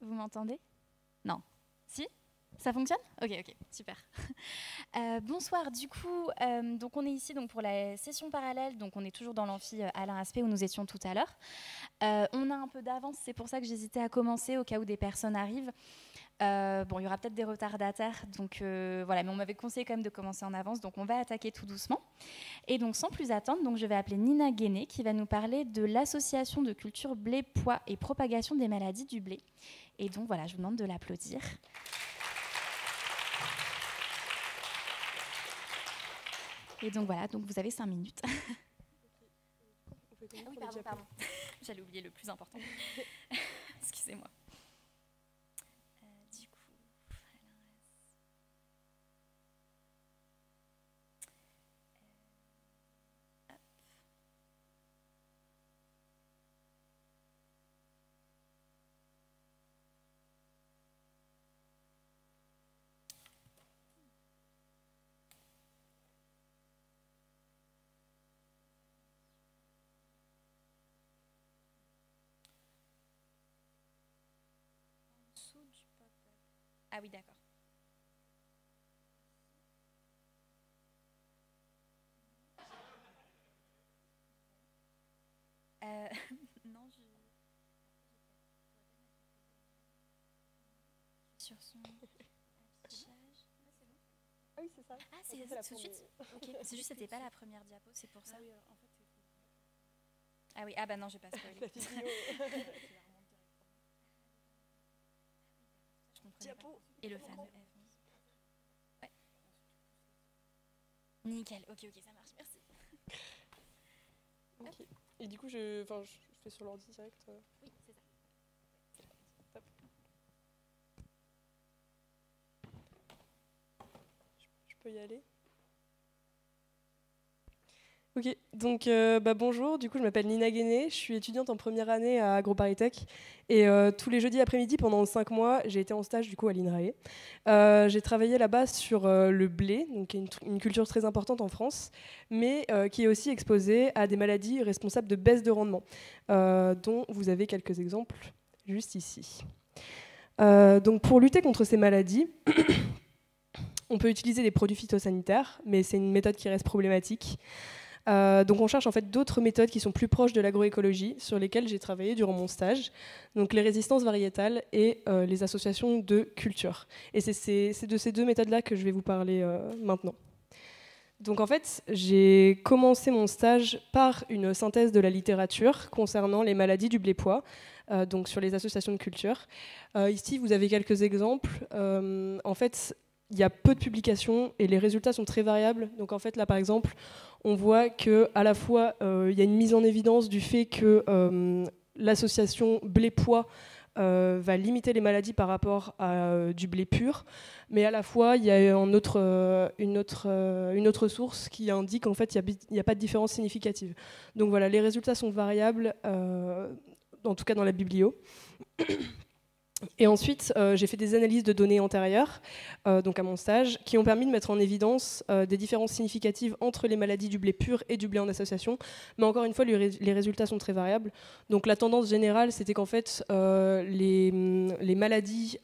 Vous m'entendez? Non. Si? Ça fonctionne? Ok, ok, super. Bonsoir, du coup, donc on est ici donc, pour la session parallèle, donc on est toujours dans l'amphi Alain Aspect où nous étions tout à l'heure. On a un peu d'avance, c'est pour ça que j'hésitais à commencer au cas où des personnes arrivent. Bon, il y aura peut-être des retardataires, donc voilà, mais on m'avait conseillé quand même de commencer en avance, donc on va attaquer tout doucement. Et donc sans plus attendre, donc, je vais appeler Nina Guéné qui va nous parler de l'association de culture blé, pois et propagation des maladies du blé. Et donc voilà, je vous demande de l'applaudir. Et donc voilà, donc vous avez 5 minutes. Ah oui, pardon. J'allais oublier le plus important. Excusez-moi. Du coup, ah oui, d'accord. Non, sur son affichage. Ah oui, c'est ça. Ah, c'est tout de suite. Ok, c'est juste c'était pas la première diapo, c'est pour ça. Ah oui, en fait, Ah oui, ah bah non, j'ai pas spoilé. la vidéo. Je comprenais pas. Et le fameux F11. Ouais. Nickel, ok, ça marche, merci. Okay. Et du coup, je fais sur l'ordi direct. Oui, c'est ça. Top. Je peux y aller? Ok, donc bonjour, du coup je m'appelle Nina Guéné, je suis étudiante en première année à AgroParisTech et tous les jeudis après-midi pendant 5 mois j'ai été en stage du coup à l'INRAE. J'ai travaillé là-bas sur le blé, donc qui est une culture très importante en France, mais qui est aussi exposée à des maladies responsables de baisse de rendement, dont vous avez quelques exemples juste ici. Donc pour lutter contre ces maladies, on peut utiliser des produits phytosanitaires, mais c'est une méthode qui reste problématique. Donc on cherche en fait d'autres méthodes qui sont plus proches de l'agroécologie, sur lesquelles j'ai travaillé durant mon stage, donc les résistances variétales et les associations de culture. Et c'est de ces deux méthodes-là que je vais vous parler maintenant. Donc en fait, j'ai commencé mon stage par une synthèse de la littérature concernant les maladies du blé-pois, donc sur les associations de culture. Ici, vous avez quelques exemples. En fait, il y a peu de publications et les résultats sont très variables. Donc en fait, là par exemple, on voit qu'à la fois, il y a une mise en évidence du fait que l'association blé-pois va limiter les maladies par rapport à du blé pur, mais à la fois, il y a une autre source qui indique qu'en fait, il n'y a pas de différence significative. Donc voilà, les résultats sont variables, en tout cas dans la biblio. Et ensuite, j'ai fait des analyses de données antérieures, donc à mon stage, qui ont permis de mettre en évidence des différences significatives entre les maladies du blé pur et du blé en association. Mais encore une fois, les résultats sont très variables. Donc la tendance générale, c'était qu'en fait, les maladies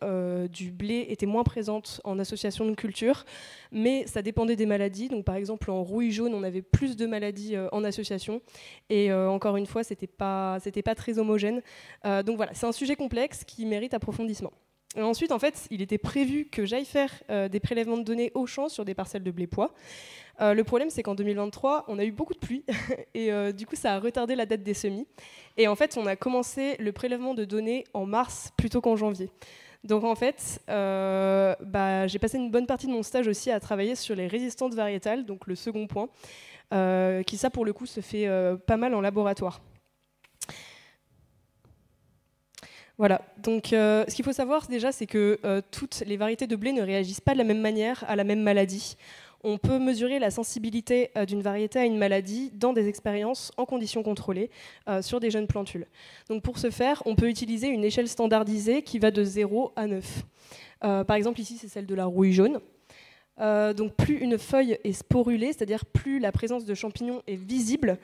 du blé étaient moins présentes en association de culture, mais ça dépendait des maladies. Donc par exemple, en rouille jaune, on avait plus de maladies en association. Et encore une fois, c'était pas très homogène. Donc voilà, c'est un sujet complexe qui mérite approfondissement. Et ensuite, en fait, il était prévu que j'aille faire des prélèvements de données au champ sur des parcelles de blé-pois. Le problème, c'est qu'en 2023, on a eu beaucoup de pluie et du coup, ça a retardé la date des semis. Et en fait, on a commencé le prélèvement de données en mars plutôt qu'en janvier. Donc en fait, j'ai passé une bonne partie de mon stage aussi à travailler sur les résistances variétales, donc le second point, qui ça pour le coup se fait pas mal en laboratoire. Voilà, donc ce qu'il faut savoir déjà, c'est que toutes les variétés de blé ne réagissent pas de la même manière à la même maladie. On peut mesurer la sensibilité d'une variété à une maladie dans des expériences en conditions contrôlées sur des jeunes plantules. Donc pour ce faire, on peut utiliser une échelle standardisée qui va de 0 à 9. Par exemple, ici, c'est celle de la rouille jaune. Donc plus une feuille est sporulée, c'est-à-dire plus la présence de champignons est visible,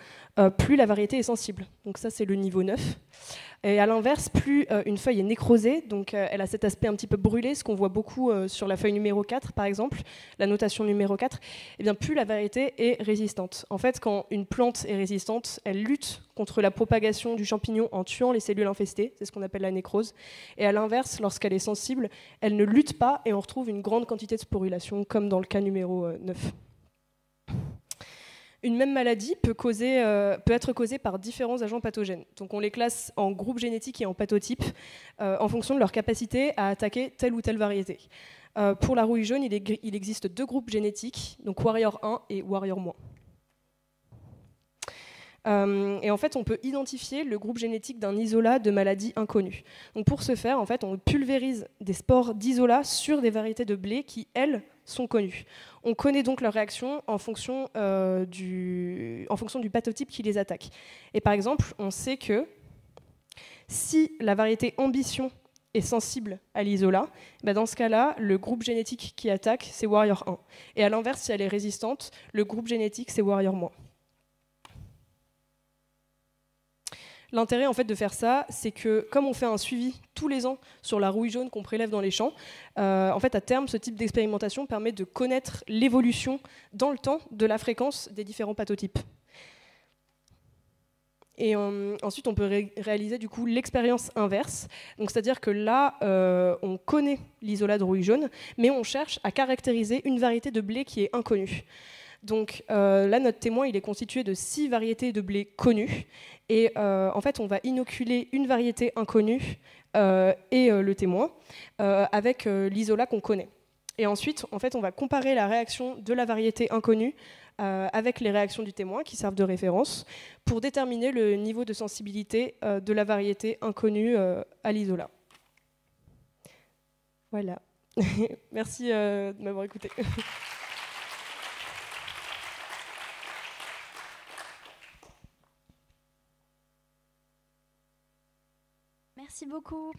plus la variété est sensible. Donc ça, c'est le niveau 9. Et à l'inverse, plus une feuille est nécrosée, donc elle a cet aspect un petit peu brûlé, ce qu'on voit beaucoup sur la feuille numéro 4 par exemple, la notation numéro 4, et bien plus la variété est résistante. En fait, quand une plante est résistante, elle lutte contre la propagation du champignon en tuant les cellules infestées, c'est ce qu'on appelle la nécrose. Et à l'inverse, lorsqu'elle est sensible, elle ne lutte pas et on retrouve une grande quantité de sporulation, comme dans le cas numéro 9. Une même maladie peut être causée par différents agents pathogènes. Donc on les classe en groupes génétiques et en pathotypes en fonction de leur capacité à attaquer telle ou telle variété. Pour la rouille jaune, il existe 2 groupes génétiques, donc Warrior 1 et Warrior-. Et en fait, on peut identifier le groupe génétique d'un isolat de maladies inconnues. Donc pour ce faire, en fait, on pulvérise des spores d'isolat sur des variétés de blé qui, elles, sont connues. On connaît donc leur réaction en fonction du pathotype qui les attaque. Et par exemple, on sait que si la variété ambition est sensible à l'isolat, dans ce cas-là, le groupe génétique qui attaque, c'est Warrior 1. Et à l'inverse, si elle est résistante, le groupe génétique, c'est Warrior-. L'intérêt en fait de faire ça, c'est que comme on fait un suivi tous les ans sur la rouille jaune qu'on prélève dans les champs, en fait à terme, ce type d'expérimentation permet de connaître l'évolution dans le temps de la fréquence des différents pathotypes. Et ensuite, on peut réaliser du coup l'expérience inverse. Donc, c'est-à-dire que là, on connaît l'isolat de rouille jaune, mais on cherche à caractériser une variété de blé qui est inconnue. Donc là, notre témoin, il est constitué de 6 variétés de blé connues. Et en fait, on va inoculer une variété inconnue et le témoin avec l'isolat qu'on connaît. Et ensuite, en fait, on va comparer la réaction de la variété inconnue avec les réactions du témoin qui servent de référence pour déterminer le niveau de sensibilité de la variété inconnue à l'isolat. Voilà. Merci de m'avoir écouté. Merci beaucoup.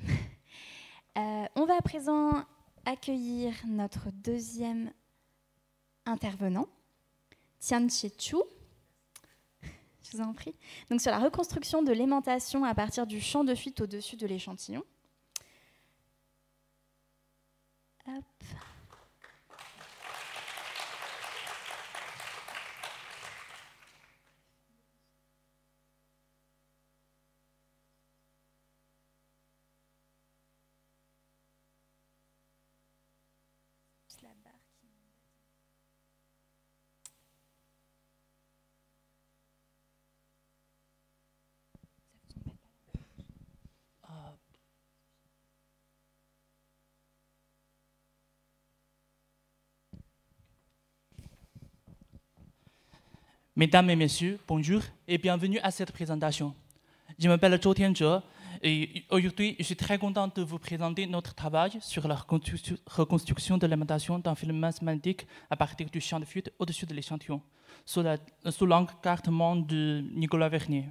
On va à présent accueillir notre deuxième intervenant, Tianqi Chu. Je vous en prie. Donc sur la reconstruction de l'aimantation à partir du champ de fuite au-dessus de l'échantillon. Hop. La barre qui... Ça vous embête pas? Mesdames et messieurs, bonjour et bienvenue à cette présentation. Je m'appelle Zhou Tianzhe et aujourd'hui, je suis très contente de vous présenter notre travail sur la reconstruction de l'alimentation d'un filament magnétique à partir du champ de fuite au-dessus de l'échantillon, sous l'encartement de Nicolas Vernier.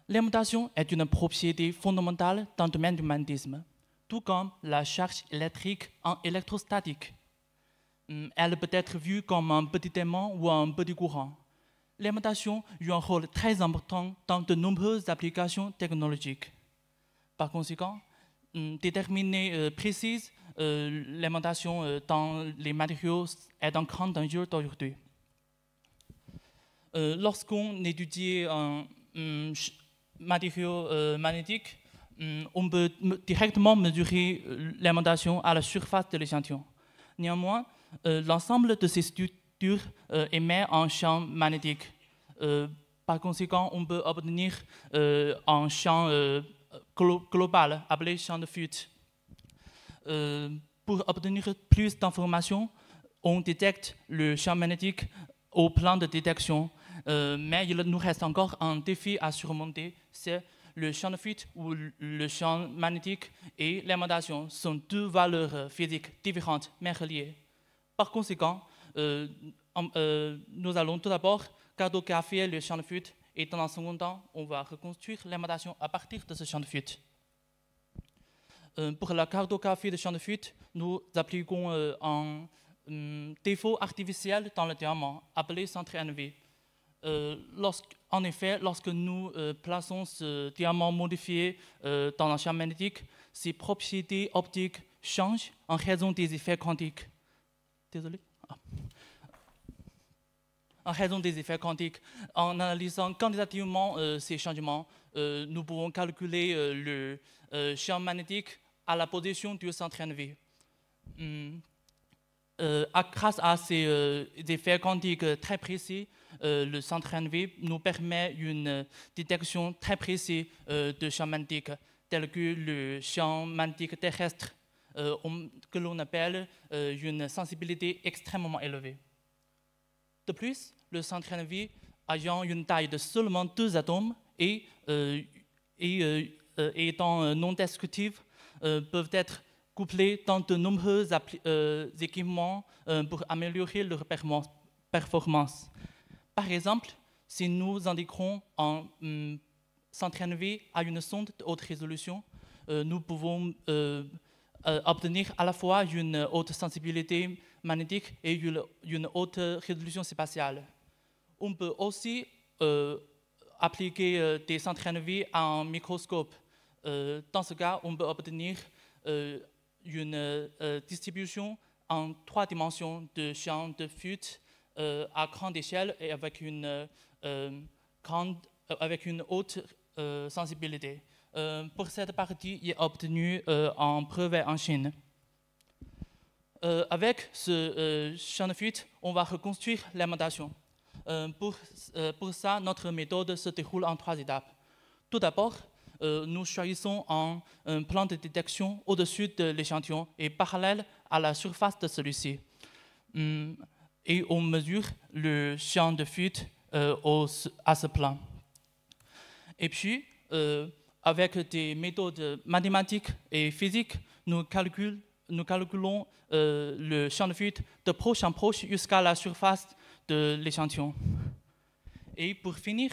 L'alimentation est une propriété fondamentale dans le domaine du magnétisme, tout comme la charge électrique en électrostatique. Elle peut être vue comme un petit aimant ou un petit courant. L'alimentation joue un rôle très important dans de nombreuses applications technologiques. Par conséquent, déterminer précise l'alimentation dans les matériaux est un grand enjeu d'aujourd'hui. Lorsqu'on étudie un matériau magnétique, on peut directement mesurer l'alimentation à la surface de l'échantillon. Néanmoins, l'ensemble de ces structures émet un champ magnétique. Par conséquent, on peut obtenir un champ global appelé champ de fuite. Pour obtenir plus d'informations, on détecte le champ magnétique au plan de détection, mais il nous reste encore un défi à surmonter, c'est le champ de fuite ou le champ magnétique et l'alimentation sont 2 valeurs physiques différentes mais reliées. Par conséquent, nous allons tout d'abord cartographier le champ de fuite et dans un second temps, on va reconstruire l'alimentation à partir de ce champ de fuite. Pour la cartographie du champ de fuite, nous appliquons un défaut artificiel dans le diamant appelé centre NV. En effet, lorsque nous plaçons ce diamant modifié dans un champ magnétique, ses propriétés optiques changent en raison des effets quantiques. Désolé. En raison des effets quantiques. En analysant quantitativement ces changements, nous pouvons calculer le champ magnétique à la position du centre NV. Grâce à ces effets quantiques très précis, le centre NV nous permet une détection très précise de champs magnétiques, tels que le champ magnétique terrestre, que l'on appelle une sensibilité extrêmement élevée. De plus, le centre NV, ayant une taille de seulement 2 atomes et étant non destructifs, peuvent être couplés dans de nombreux équipements pour améliorer leur performance. Par exemple, si nous indiquons un centre NV à une sonde de haute résolution, nous pouvons obtenir à la fois une haute sensibilité magnétique et une haute résolution spatiale. On peut aussi appliquer des centres NV à un microscope. Dans ce cas, on peut obtenir une distribution en 3 dimensions de champs de fuite à grande échelle et avec une haute sensibilité. Pour cette partie, il est obtenu en brevet en Chine. Avec ce champ de fuite, on va reconstruire l'alimentation. Pour ça, notre méthode se déroule en 3 étapes. Tout d'abord, nous choisissons un plan de détection au-dessus de l'échantillon et parallèle à la surface de celui-ci. Et on mesure le champ de fuite à ce plan. Et puis, avec des méthodes mathématiques et physiques, nous calculons le champ de fuite de proche en proche jusqu'à la surface de l'échantillon. Et pour finir,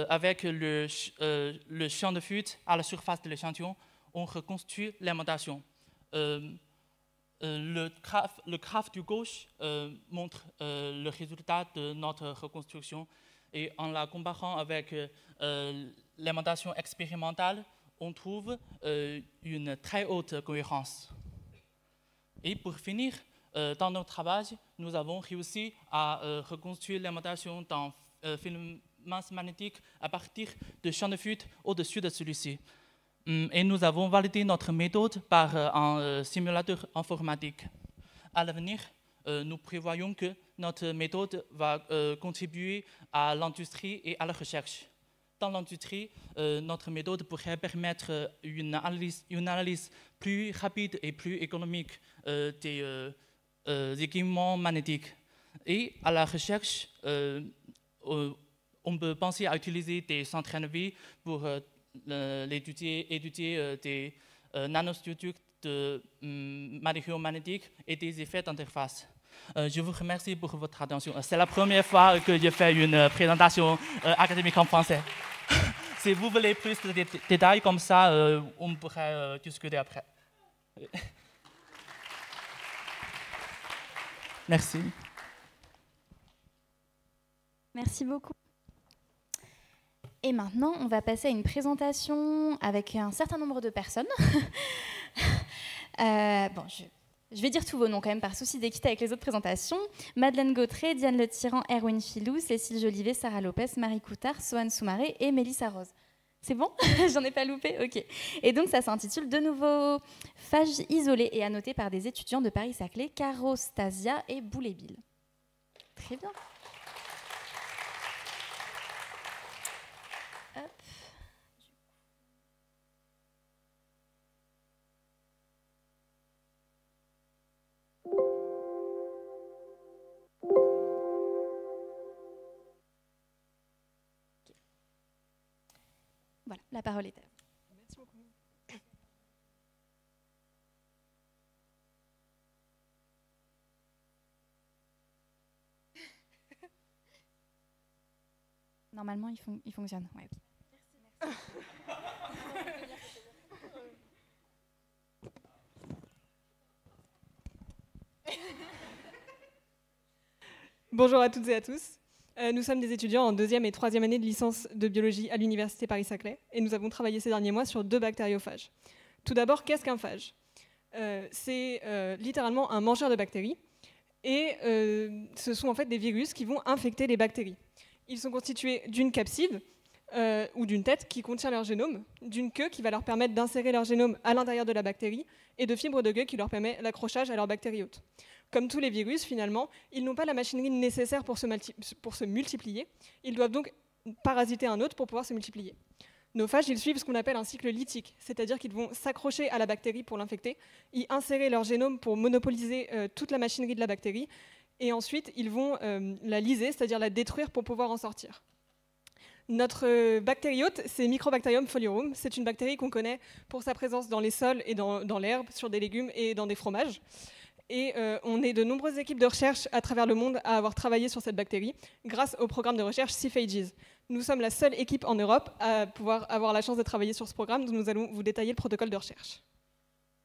avec le champ de fuite à la surface de l'échantillon, on reconstruit l'alimentation. Le graphe du gauche montre le résultat de notre reconstruction et en la comparant avec l'alimentation expérimentale, on trouve une très haute cohérence. Et pour finir, dans notre travail, nous avons réussi à reconstruire l'alimentation dans film masse magnétique à partir de champs de fuite au-dessus de celui-ci. Et nous avons validé notre méthode par un simulateur informatique. À l'avenir, nous prévoyons que notre méthode va contribuer à l'industrie et à la recherche. Dans l'industrie, notre méthode pourrait permettre une analyse plus rapide et plus économique des équipements magnétiques. Et à la recherche, on peut penser à utiliser des centres NV pour étudier des nanostructures de matériaux magnétiques et des effets d'interface. Je vous remercie pour votre attention. C'est la première fois que je fais une présentation académique en français. Si vous voulez plus de détails comme ça, on pourrait discuter après. Merci. Merci beaucoup. Et maintenant, on va passer à une présentation avec un certain nombre de personnes. Bon, je vais dire tous vos noms quand même par souci d'équité avec les autres présentations. Madeleine Gautré, Diane Le Tyran, Erwin Filou, Cécile Jolivet, Sarah Lopez, Marie Coutard, Sohan Soumaré et Mélissa Rose. C'est bon? J'en ai pas loupé? Ok. Et donc, ça s'intitule de nouveau Phages isolées et annotées par des étudiants de Paris-Saclay, Caro Stasia et Boulébil. Très bien. Hop. Voilà, la parole est à vous. Merci beaucoup. Normalement, il fonctionne. Ouais, ok. Merci. Bonjour à toutes et à tous. Nous sommes des étudiants en 2e et 3e année de licence de biologie à l'Université Paris-Saclay et nous avons travaillé ces derniers mois sur 2 bactériophages. Tout d'abord, qu'est-ce qu'un phage ? C'est littéralement un mangeur de bactéries et ce sont en fait des virus qui vont infecter les bactéries. Ils sont constitués d'une capside ou d'une tête qui contient leur génome, d'une queue qui va leur permettre d'insérer leur génome à l'intérieur de la bactérie et de fibres de queue qui leur permet l'accrochage à leur bactérie hôte. Comme tous les virus, finalement, ils n'ont pas la machinerie nécessaire pour se multiplier. Ils doivent donc parasiter un hôte pour pouvoir se multiplier. Nos phages, ils suivent ce qu'on appelle un cycle lytique, c'est-à-dire qu'ils vont s'accrocher à la bactérie pour l'infecter, y insérer leur génome pour monopoliser toute la machinerie de la bactérie, et ensuite ils vont la lyser, c'est-à-dire la détruire pour pouvoir en sortir. Notre bactérie hôte, c'est Microbacterium foliorum. C'est une bactérie qu'on connaît pour sa présence dans les sols et dans l'herbe, sur des légumes et dans des fromages. Et on est de nombreuses équipes de recherche à travers le monde à avoir travaillé sur cette bactérie grâce au programme de recherche CIFAGES. Nous sommes la seule équipe en Europe à pouvoir avoir la chance de travailler sur ce programme, donc nous allons vous détailler le protocole de recherche.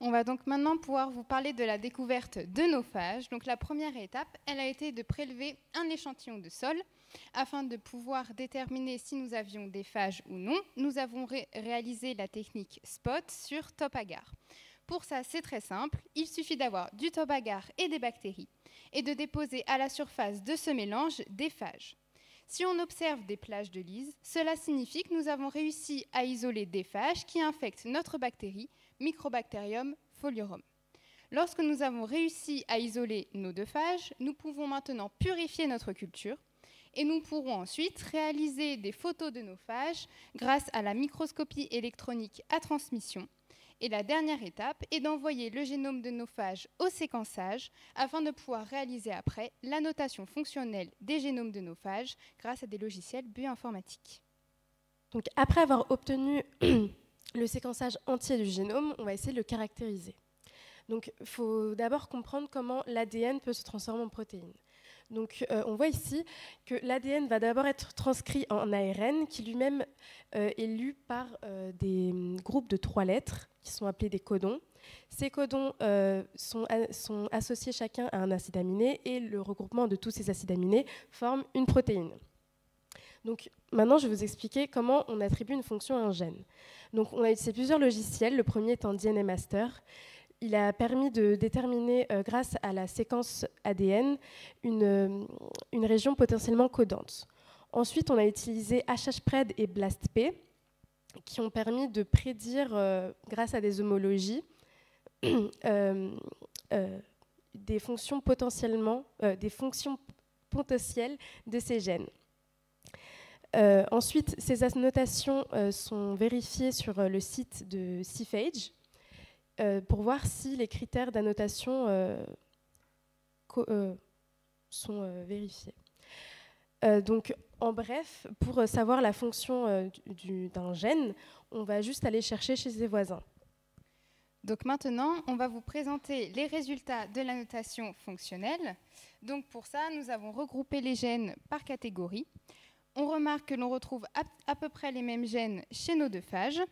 On va donc maintenant pouvoir vous parler de la découverte de nos phages. Donc la première étape, elle a été de prélever un échantillon de sol. Afin de pouvoir déterminer si nous avions des phages ou non, nous avons réalisé la technique SPOT sur top-agar. Pour ça, c'est très simple. Il suffit d'avoir du top-agar et des bactéries et de déposer à la surface de ce mélange des phages. Si on observe des plages de lyse, cela signifie que nous avons réussi à isoler des phages qui infectent notre bactérie, Microbacterium foliorum. Lorsque nous avons réussi à isoler nos 2 phages, nous pouvons maintenant purifier notre culture et nous pourrons ensuite réaliser des photos de nos phages grâce à la microscopie électronique à transmission. Et la dernière étape est d'envoyer le génome de nos phages au séquençage afin de pouvoir réaliser après l'annotation fonctionnelle des génomes de nos phages grâce à des logiciels bioinformatiques. Donc, après avoir obtenu le séquençage entier du génome, on va essayer de le caractériser. Donc, il faut d'abord comprendre comment l'ADN peut se transformer en protéines. Donc, on voit ici que l'ADN va d'abord être transcrit en ARN, qui lui-même est lu par des groupes de 3 lettres, qui sont appelés des codons. Ces codons sont associés chacun à un acide aminé, et le regroupement de tous ces acides aminés forme une protéine. Donc, maintenant, je vais vous expliquer comment on attribue une fonction à un gène. Donc, on a utilisé plusieurs logiciels, le premier étant DNA Master. Il a permis de déterminer, grâce à la séquence ADN, une région potentiellement codante. Ensuite, on a utilisé HHPRED et BLASTP, qui ont permis de prédire, grâce à des homologies, des fonctions potentielles de ces gènes. Ensuite, ces annotations sont vérifiées sur le site de CIFAGE, pour voir si les critères d'annotation sont vérifiés. Donc, en bref, pour savoir la fonction d'un gène, on va juste aller chercher chez ses voisins. Donc maintenant, on va vous présenter les résultats de l'annotation fonctionnelle. Donc pour ça, nous avons regroupé les gènes par catégorie. On remarque que l'on retrouve à peu près les mêmes gènes chez nos 2 phages.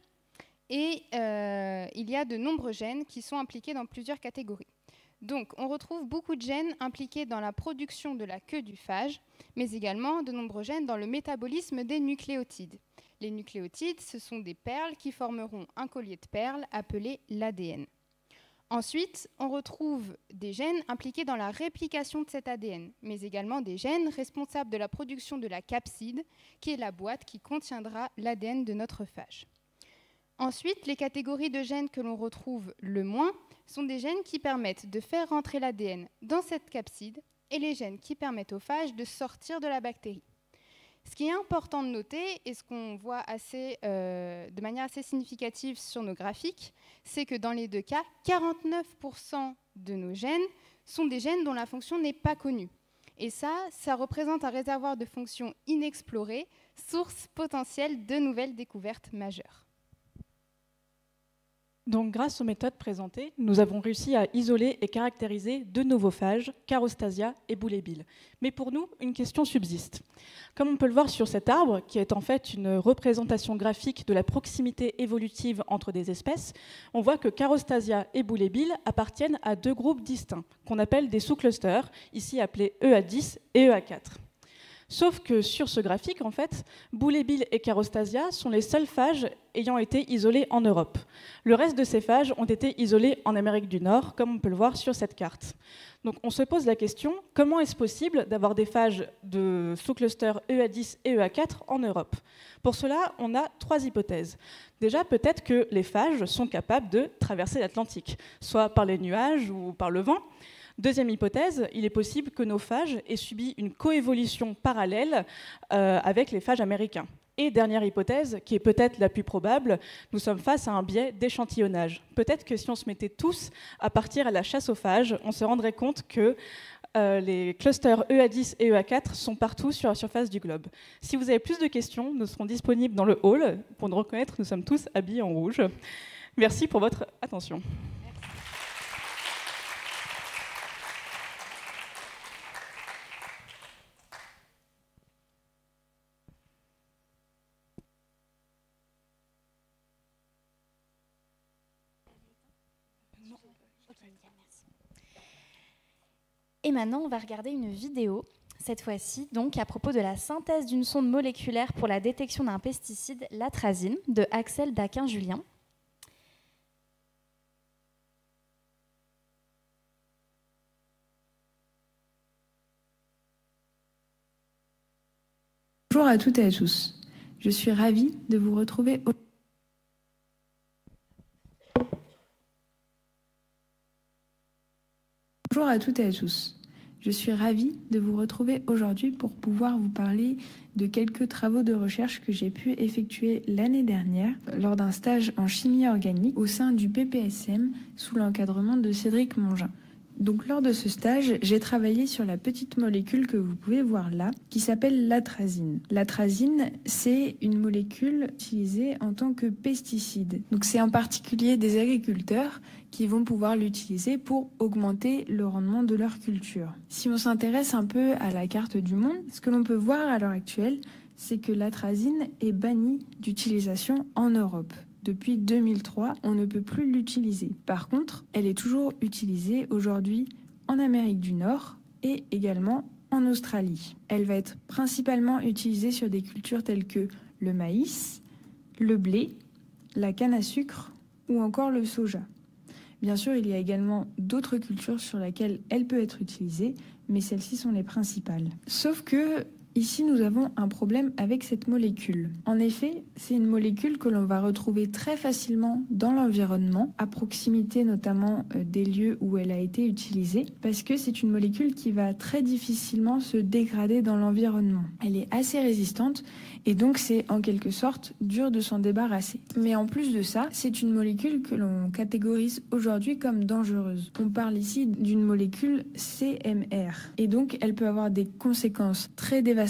Et il y a de nombreux gènes qui sont impliqués dans plusieurs catégories. Donc, on retrouve beaucoup de gènes impliqués dans la production de la queue du phage, mais également de nombreux gènes dans le métabolisme des nucléotides. Les nucléotides, ce sont des perles qui formeront un collier de perles appelé l'ADN. Ensuite, on retrouve des gènes impliqués dans la réplication de cet ADN, mais également des gènes responsables de la production de la capside, qui est la boîte qui contiendra l'ADN de notre phage. Ensuite, les catégories de gènes que l'on retrouve le moins sont des gènes qui permettent de faire rentrer l'ADN dans cette capside et les gènes qui permettent au phage de sortir de la bactérie. Ce qui est important de noter, et ce qu'on voit de manière assez significative sur nos graphiques, c'est que dans les 2 cas, 49% de nos gènes sont des gènes dont la fonction n'est pas connue. Et ça représente un réservoir de fonctions inexplorées, source potentielle de nouvelles découvertes majeures. Donc, grâce aux méthodes présentées, nous avons réussi à isoler et caractériser 2 nouveaux phages, Charostasia et Boulébile. Mais pour nous, une question subsiste. Comme on peut le voir sur cet arbre, qui est en fait une représentation graphique de la proximité évolutive entre des espèces, on voit que Charostasia et Boulébile appartiennent à 2 groupes distincts, qu'on appelle des sous-clusters, ici appelés EA10 et EA4. Sauf que sur ce graphique, en fait, Boulébile et Carostasia sont les seuls phages ayant été isolés en Europe. Le reste de ces phages ont été isolés en Amérique du Nord, comme on peut le voir sur cette carte. Donc on se pose la question, comment est-ce possible d'avoir des phages de sous-cluster EA10 et EA4 en Europe? Pour cela, on a 3 hypothèses. Déjà, peut-être que les phages sont capables de traverser l'Atlantique, soit par les nuages ou par le vent. Deuxième hypothèse, il est possible que nos phages aient subi une coévolution parallèle avec les phages américains. Et dernière hypothèse, qui est peut-être la plus probable, nous sommes face à un biais d'échantillonnage. Peut-être que si on se mettait tous à partir à la chasse aux phages, on se rendrait compte que les clusters EA10 et EA4 sont partout sur la surface du globe. Si vous avez plus de questions, nous serons disponibles dans le hall. Pour nous reconnaître, nous sommes tous habillés en rouge. Merci pour votre attention. Et maintenant, on va regarder une vidéo, cette fois-ci, donc à propos de la synthèse d'une sonde moléculaire pour la détection d'un pesticide, l'atrazine, de Axel Daquin-Julien. Bonjour à toutes et à tous. Je suis ravie de vous retrouver Bonjour à toutes et à tous. Je suis ravie de vous retrouver aujourd'hui pour pouvoir vous parler de quelques travaux de recherche que j'ai pu effectuer l'année dernière lors d'un stage en chimie organique au sein du PPSM sous l'encadrement de Cédric Mongin. Donc lors de ce stage, j'ai travaillé sur la petite molécule que vous pouvez voir là, qui s'appelle l'atrazine. L'atrazine, c'est une molécule utilisée en tant que pesticide. Donc c'est en particulier des agriculteurs qui vont pouvoir l'utiliser pour augmenter le rendement de leur culture. Si on s'intéresse un peu à la carte du monde, ce que l'on peut voir à l'heure actuelle, c'est que l'atrazine est bannie d'utilisation en Europe. Depuis 2003, on ne peut plus l'utiliser. Par contre, elle est toujours utilisée aujourd'hui en Amérique du Nord et également en Australie. Elle va être principalement utilisée sur des cultures telles que le maïs, le blé, la canne à sucre ou encore le soja. Bien sûr, il y a également d'autres cultures sur lesquelles elle peut être utilisée, mais celles-ci sont les principales. Sauf que ici, nous avons un problème avec cette molécule. En effet, c'est une molécule que l'on va retrouver très facilement dans l'environnement, à proximité notamment des lieux où elle a été utilisée, parce que c'est une molécule qui va très difficilement se dégrader dans l'environnement. Elle est assez résistante et donc c'est en quelque sorte dur de s'en débarrasser. Mais en plus de ça, c'est une molécule que l'on catégorise aujourd'hui comme dangereuse. On parle ici d'une molécule CMR et donc elle peut avoir des conséquences très dévastatrices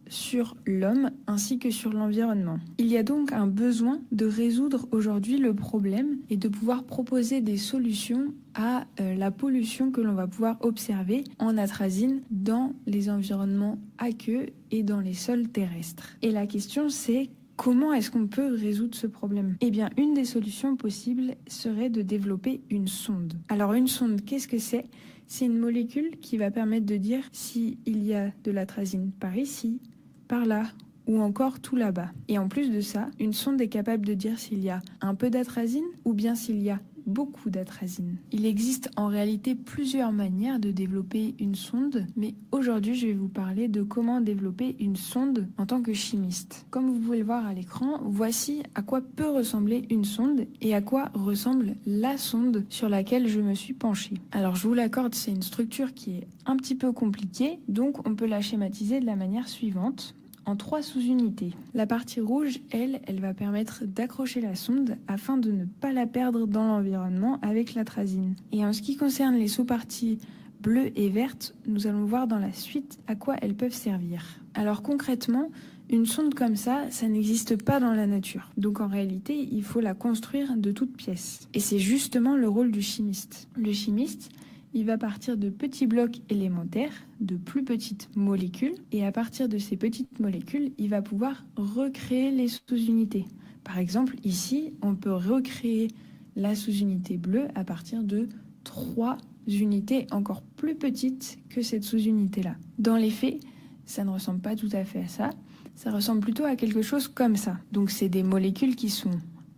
sur l'homme ainsi que sur l'environnement. Il y a donc un besoin de résoudre aujourd'hui le problème et de pouvoir proposer des solutions à la pollution que l'on va pouvoir observer en atrazine dans les environnements aqueux et dans les sols terrestres. Et la question c'est: comment est-ce qu'on peut résoudre ce problème? Eh bien, une des solutions possibles serait de développer une sonde. Alors une sonde, qu'est-ce que c'est? C'est une molécule qui va permettre de dire s'il y a de l'atrazine par ici, par là ou encore tout là-bas. Et en plus de ça, une sonde est capable de dire s'il y a un peu d'atrazine ou bien s'il y a beaucoup d'atrazine. Il existe en réalité plusieurs manières de développer une sonde, mais aujourd'hui je vais vous parler de comment développer une sonde en tant que chimiste. Comme vous pouvez le voir à l'écran, voici à quoi peut ressembler une sonde et à quoi ressemble la sonde sur laquelle je me suis penchée. Alors je vous l'accorde, c'est une structure qui est un petit peu compliquée, donc on peut la schématiser de la manière suivante. En 3 sous-unités. La partie rouge, elle va permettre d'accrocher la sonde afin de ne pas la perdre dans l'environnement avec l'atrazine. Et en ce qui concerne les sous-parties bleues et vertes, nous allons voir dans la suite à quoi elles peuvent servir. Alors concrètement, une sonde comme ça n'existe pas dans la nature. Donc en réalité, il faut la construire de toutes pièces. Et c'est justement le rôle du chimiste. Le chimiste, il va partir de petits blocs élémentaires, de plus petites molécules, et à partir de ces petites molécules, il va pouvoir recréer les sous-unités. Par exemple, ici, on peut recréer la sous-unité bleue à partir de 3 unités encore plus petites que cette sous-unité-là. Dans les faits, ça ne ressemble pas tout à fait à ça. Ça ressemble plutôt à quelque chose comme ça. Donc c'est des molécules qui sont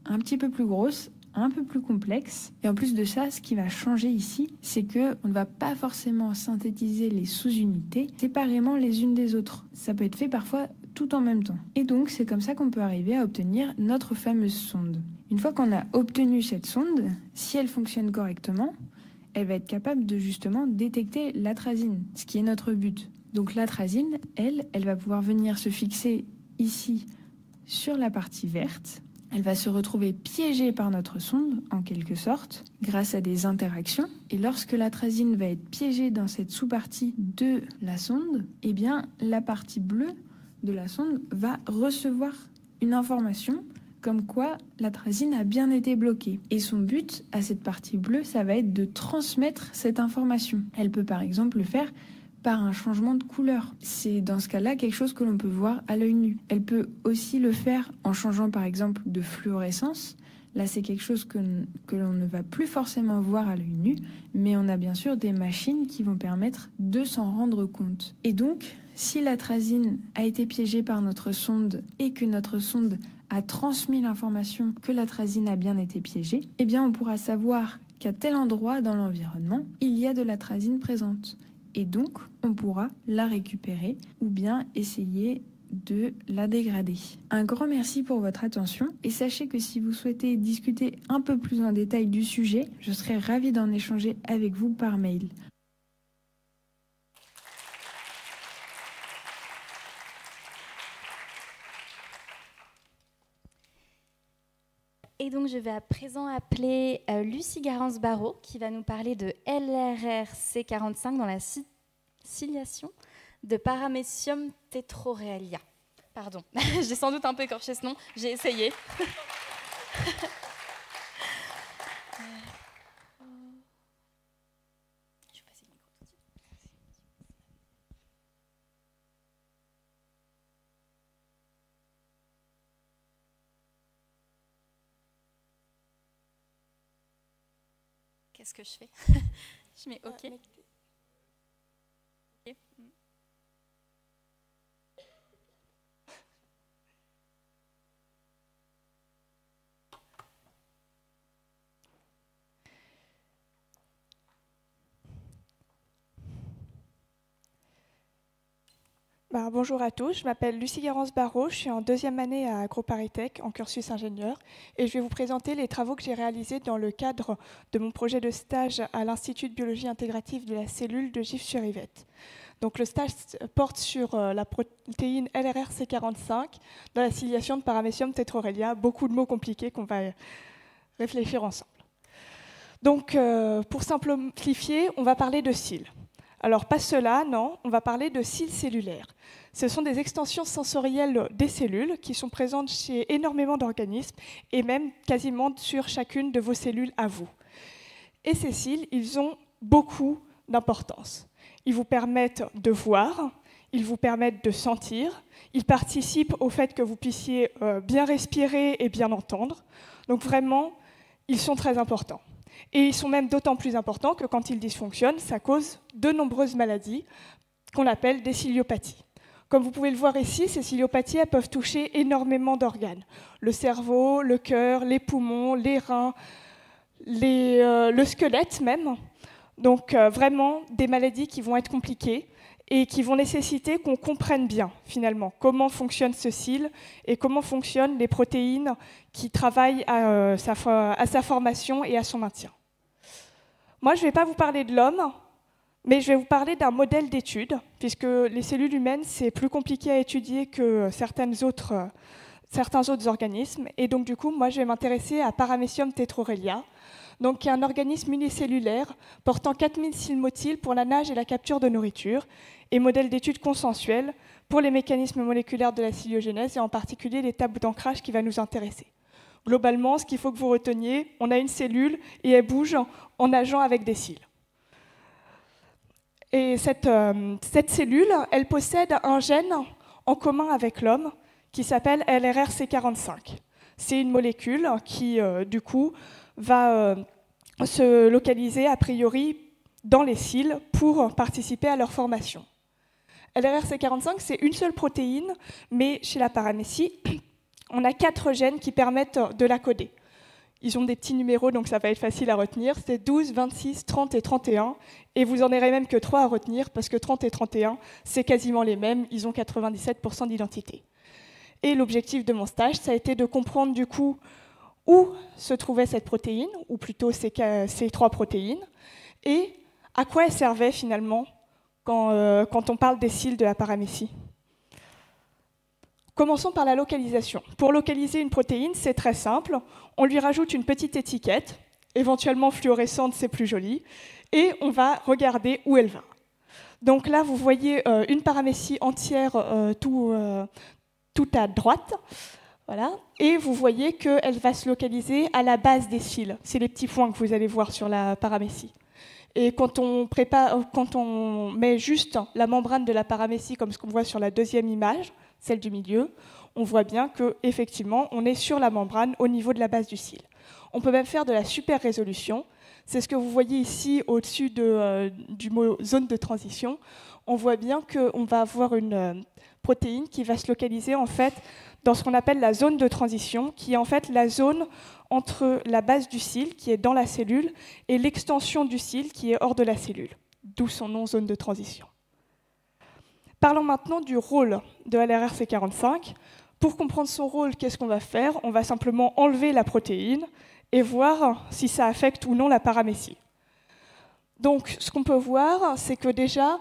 un petit peu plus grosses, un peu plus complexes. Et en plus de ça, ce qui va changer ici, c'est qu'on ne va pas forcément synthétiser les sous-unités séparément les unes des autres. Ça peut être fait parfois tout en même temps. Et donc c'est comme ça qu'on peut arriver à obtenir notre fameuse sonde. Une fois qu'on a obtenu cette sonde, si elle fonctionne correctement, elle va être capable de justement détecter l'atrazine, ce qui est notre but. Donc l'atrazine, elle va pouvoir venir se fixer ici sur la partie verte. Elle va se retrouver piégée par notre sonde, en quelque sorte, grâce à des interactions. Et lorsque l'atrazine va être piégée dans cette sous-partie de la sonde, eh bien, la partie bleue de la sonde va recevoir une information comme quoi l'atrazine a bien été bloquée. Et son but à cette partie bleue, ça va être de transmettre cette information. Elle peut par exemple le faire par un changement de couleur. C'est dans ce cas-là quelque chose que l'on peut voir à l'œil nu. Elle peut aussi le faire en changeant par exemple de fluorescence. Là, c'est quelque chose que l'on ne va plus forcément voir à l'œil nu, mais on a bien sûr des machines qui vont permettre de s'en rendre compte. Et donc, si l'atrazine a été piégée par notre sonde et que notre sonde a transmis l'information que l'atrazine a bien été piégée, eh bien on pourra savoir qu'à tel endroit dans l'environnement, il y a de l'atrazine présente. Et donc, on pourra la récupérer ou bien essayer de la dégrader. Un grand merci pour votre attention et sachez que si vous souhaitez discuter un peu plus en détail du sujet, je serai ravie d'en échanger avec vous par mail. Et donc, je vais à présent appeler Lucie Garance-Barrault, qui va nous parler de LRRC45 dans la ciliation de Paramecium tetraorelia. Pardon, j'ai sans doute un peu écorché ce nom, j'ai essayé. Je vais passer le micro tout de suite. Qu'est-ce que je fais? Je mets OK. OK. Bonjour à tous, je m'appelle Lucie Garance-Barrault, je suis en deuxième année à AgroParisTech en cursus ingénieur et je vais vous présenter les travaux que j'ai réalisés dans le cadre de mon projet de stage à l'Institut de biologie intégrative de la cellule de Gif-sur-Yvette. Donc le stage porte sur la protéine LRRC45 dans la ciliation de Paramecium tetraorelia, beaucoup de mots compliqués qu'on va réfléchir ensemble. Donc pour simplifier, on va parler de cils. Alors pas cela, non, on va parler de cils cellulaires. Ce sont des extensions sensorielles des cellules qui sont présentes chez énormément d'organismes et même quasiment sur chacune de vos cellules à vous. Et ces cils, ils ont beaucoup d'importance. Ils vous permettent de voir, ils vous permettent de sentir, ils participent au fait que vous puissiez bien respirer et bien entendre. Donc vraiment, ils sont très importants. Et ils sont même d'autant plus importants que quand ils dysfonctionnent, ça cause de nombreuses maladies qu'on appelle des ciliopathies. Comme vous pouvez le voir ici, ces ciliopathies elles peuvent toucher énormément d'organes. Le cerveau, le cœur, les poumons, les reins, le squelette même. Donc vraiment des maladies qui vont être compliquées et qui vont nécessiter qu'on comprenne bien finalement comment fonctionne ce cil et comment fonctionnent les protéines qui travaillent à sa formation et à son maintien. Moi, je ne vais pas vous parler de l'homme, mais je vais vous parler d'un modèle d'étude, puisque les cellules humaines, c'est plus compliqué à étudier que certains autres organismes. Et donc, du coup, moi, je vais m'intéresser à Paramecium tetraorelia, donc, qui est un organisme unicellulaire portant 4000 cils motiles pour la nage et la capture de nourriture, et modèle d'étude consensuel pour les mécanismes moléculaires de la ciliogénèse, et en particulier les tables d'ancrage qui va nous intéresser. Globalement, ce qu'il faut que vous reteniez, on a une cellule et elle bouge en nageant avec des cils. Et cette cellule, elle possède un gène en commun avec l'homme qui s'appelle LRRC45. C'est une molécule qui, du coup, va se localiser a priori dans les cils pour participer à leur formation. LRRC45, c'est une seule protéine, mais chez la paramécie, on a 4 gènes qui permettent de la coder. Ils ont des petits numéros, donc ça va être facile à retenir. C'est 12, 26, 30 et 31. Et vous en aurez même que 3 à retenir, parce que 30 et 31, c'est quasiment les mêmes. Ils ont 97% d'identité. Et l'objectif de mon stage, ça a été de comprendre du coup où se trouvait cette protéine, ou plutôt ces 3 protéines, et à quoi elles servaient finalement quand on parle des cils de la paramécie. Commençons par la localisation. Pour localiser une protéine, c'est très simple. On lui rajoute une petite étiquette, éventuellement fluorescente, c'est plus joli, et on va regarder où elle va. Donc là, vous voyez une paramécie entière tout à droite, voilà, et vous voyez qu'elle va se localiser à la base des cils. C'est les petits points que vous allez voir sur la paramécie. Et quand on met juste la membrane de la paramécie, comme ce qu'on voit sur la deuxième image, celle du milieu, on voit bien qu'effectivement, on est sur la membrane au niveau de la base du cil. On peut même faire de la super résolution. C'est ce que vous voyez ici au-dessus du mot zone de transition. On voit bien qu'on va avoir une protéine qui va se localiser en fait dans ce qu'on appelle la zone de transition, qui est en fait la zone entre la base du cil, qui est dans la cellule, et l'extension du cil, qui est hors de la cellule, d'où son nom zone de transition. Parlons maintenant du rôle de LRRC45. Pour comprendre son rôle, qu'est-ce qu'on va faire? On va simplement enlever la protéine et voir si ça affecte ou non la paramécie. Donc, ce qu'on peut voir, c'est que déjà,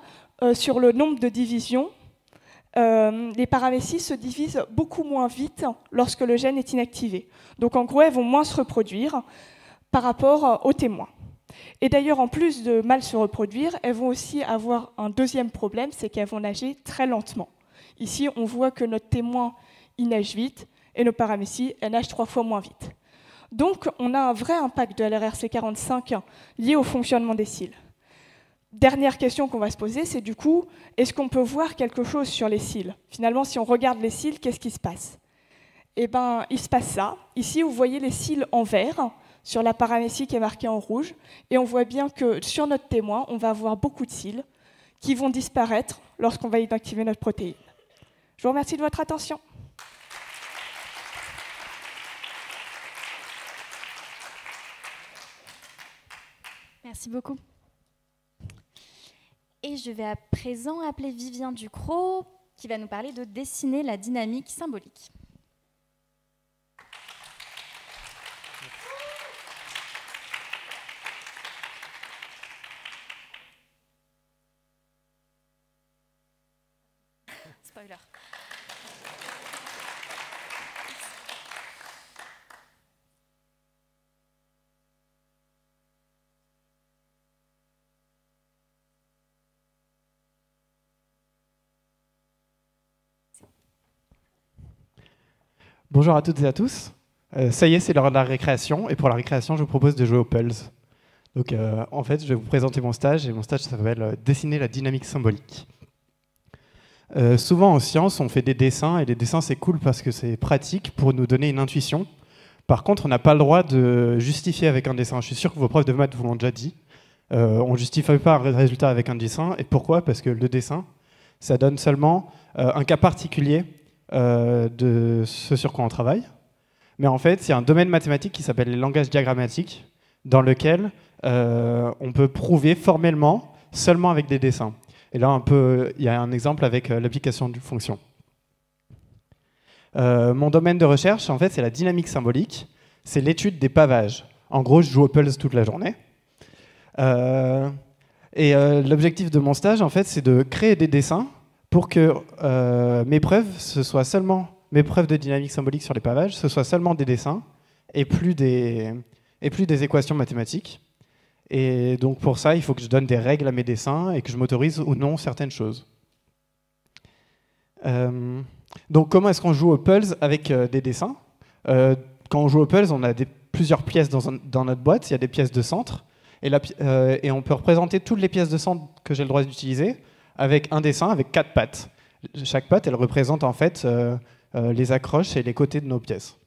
sur le nombre de divisions, les paramécies se divisent beaucoup moins vite lorsque le gène est inactivé. Donc en gros, elles vont moins se reproduire par rapport aux témoins. Et d'ailleurs, en plus de mal se reproduire, elles vont aussi avoir un deuxième problème, c'est qu'elles vont nager très lentement. Ici, on voit que notre témoin, il nage vite, et nos paramécies, elles nagent 3 fois moins vite. Donc on a un vrai impact de LRRC45 lié au fonctionnement des cils. Dernière question qu'on va se poser, c'est du coup, est-ce qu'on peut voir quelque chose sur les cils? Finalement, si on regarde les cils, qu'est-ce qui se passe? Eh bien, il se passe ça. Ici, vous voyez les cils en vert, sur la paramécie qui est marquée en rouge, et on voit bien que sur notre témoin, on va avoir beaucoup de cils qui vont disparaître lorsqu'on va inactiver notre protéine. Je vous remercie de votre attention. Merci beaucoup. Et je vais à présent appeler Vivien Ducrot, qui va nous parler de dessiner la dynamique symbolique. Spoiler. Bonjour à toutes et à tous. Ça y est, c'est l'heure de la récréation. Et pour la récréation, je vous propose de jouer aux puzzles. Donc, en fait, je vais vous présenter mon stage. Et mon stage s'appelle Dessiner la dynamique symbolique. Souvent en science, on fait des dessins. Et les dessins, c'est cool parce que c'est pratique pour nous donner une intuition. Par contre, on n'a pas le droit de justifier avec un dessin. Je suis sûr que vos profs de maths vous l'ont déjà dit. On ne justifie pas un résultat avec un dessin. Et pourquoi? Parce que le dessin, ça donne seulement un cas particulier de ce sur quoi on travaille. Mais en fait, il y a un domaine mathématique qui s'appelle les langages diagrammatiques, dans lequel on peut prouver formellement seulement avec des dessins. Et là, il y a un exemple avec l'application d'une fonction. Mon domaine de recherche, en fait, c'est la dynamique symbolique. C'est l'étude des pavages. En gros, je joue aux puzzles toute la journée. L'objectif de mon stage, en fait, c'est de créer des dessins pour que mes preuves, ce soit seulement mes preuves de dynamique symbolique sur les pavages, ce soit seulement des dessins et plus des équations mathématiques. Et donc pour ça, il faut que je donne des règles à mes dessins et que je m'autorise ou non certaines choses. Donc comment est-ce qu'on joue aux puzzles avec des dessins? Quand on joue aux puzzles, on a plusieurs pièces dans notre boîte. Il y a des pièces de centre et on peut représenter toutes les pièces de centre que j'ai le droit d'utiliser avec un dessin avec 4 pattes. Chaque patte, elle représente en fait les accroches et les côtés de nos pièces.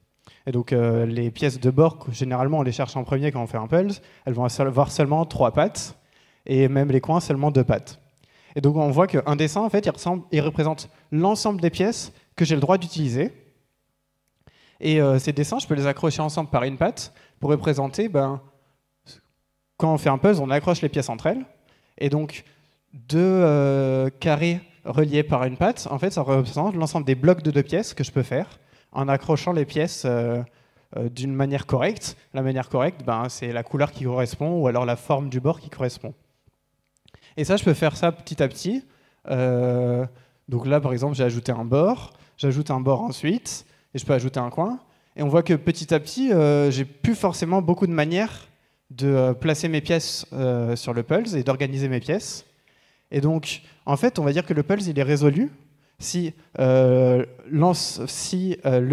Et donc les pièces de bord, généralement on les cherche en premier quand on fait un puzzle, elles vont avoir seulement 3 pattes, et même les coins seulement 2 pattes. Et donc on voit qu'un dessin, en fait, il représente l'ensemble des pièces que j'ai le droit d'utiliser. Et ces dessins, je peux les accrocher ensemble par une patte pour représenter, quand on fait un puzzle, on accroche les pièces entre elles. Et donc, deux carrés reliés par une patte, en fait, ça représente l'ensemble des blocs de 2 pièces que je peux faire en accrochant les pièces d'une manière correcte. La manière correcte, c'est la couleur qui correspond ou alors la forme du bord qui correspond. Et ça, je peux faire ça petit à petit. Donc là, par exemple, j'ai ajouté un bord, j'ajoute un bord ensuite, et je peux ajouter un coin. Et on voit que petit à petit, j'ai plus forcément beaucoup de manières de placer mes pièces sur le puzzle et d'organiser mes pièces. Et donc, en fait, on va dire que le puzzle, il est résolu si le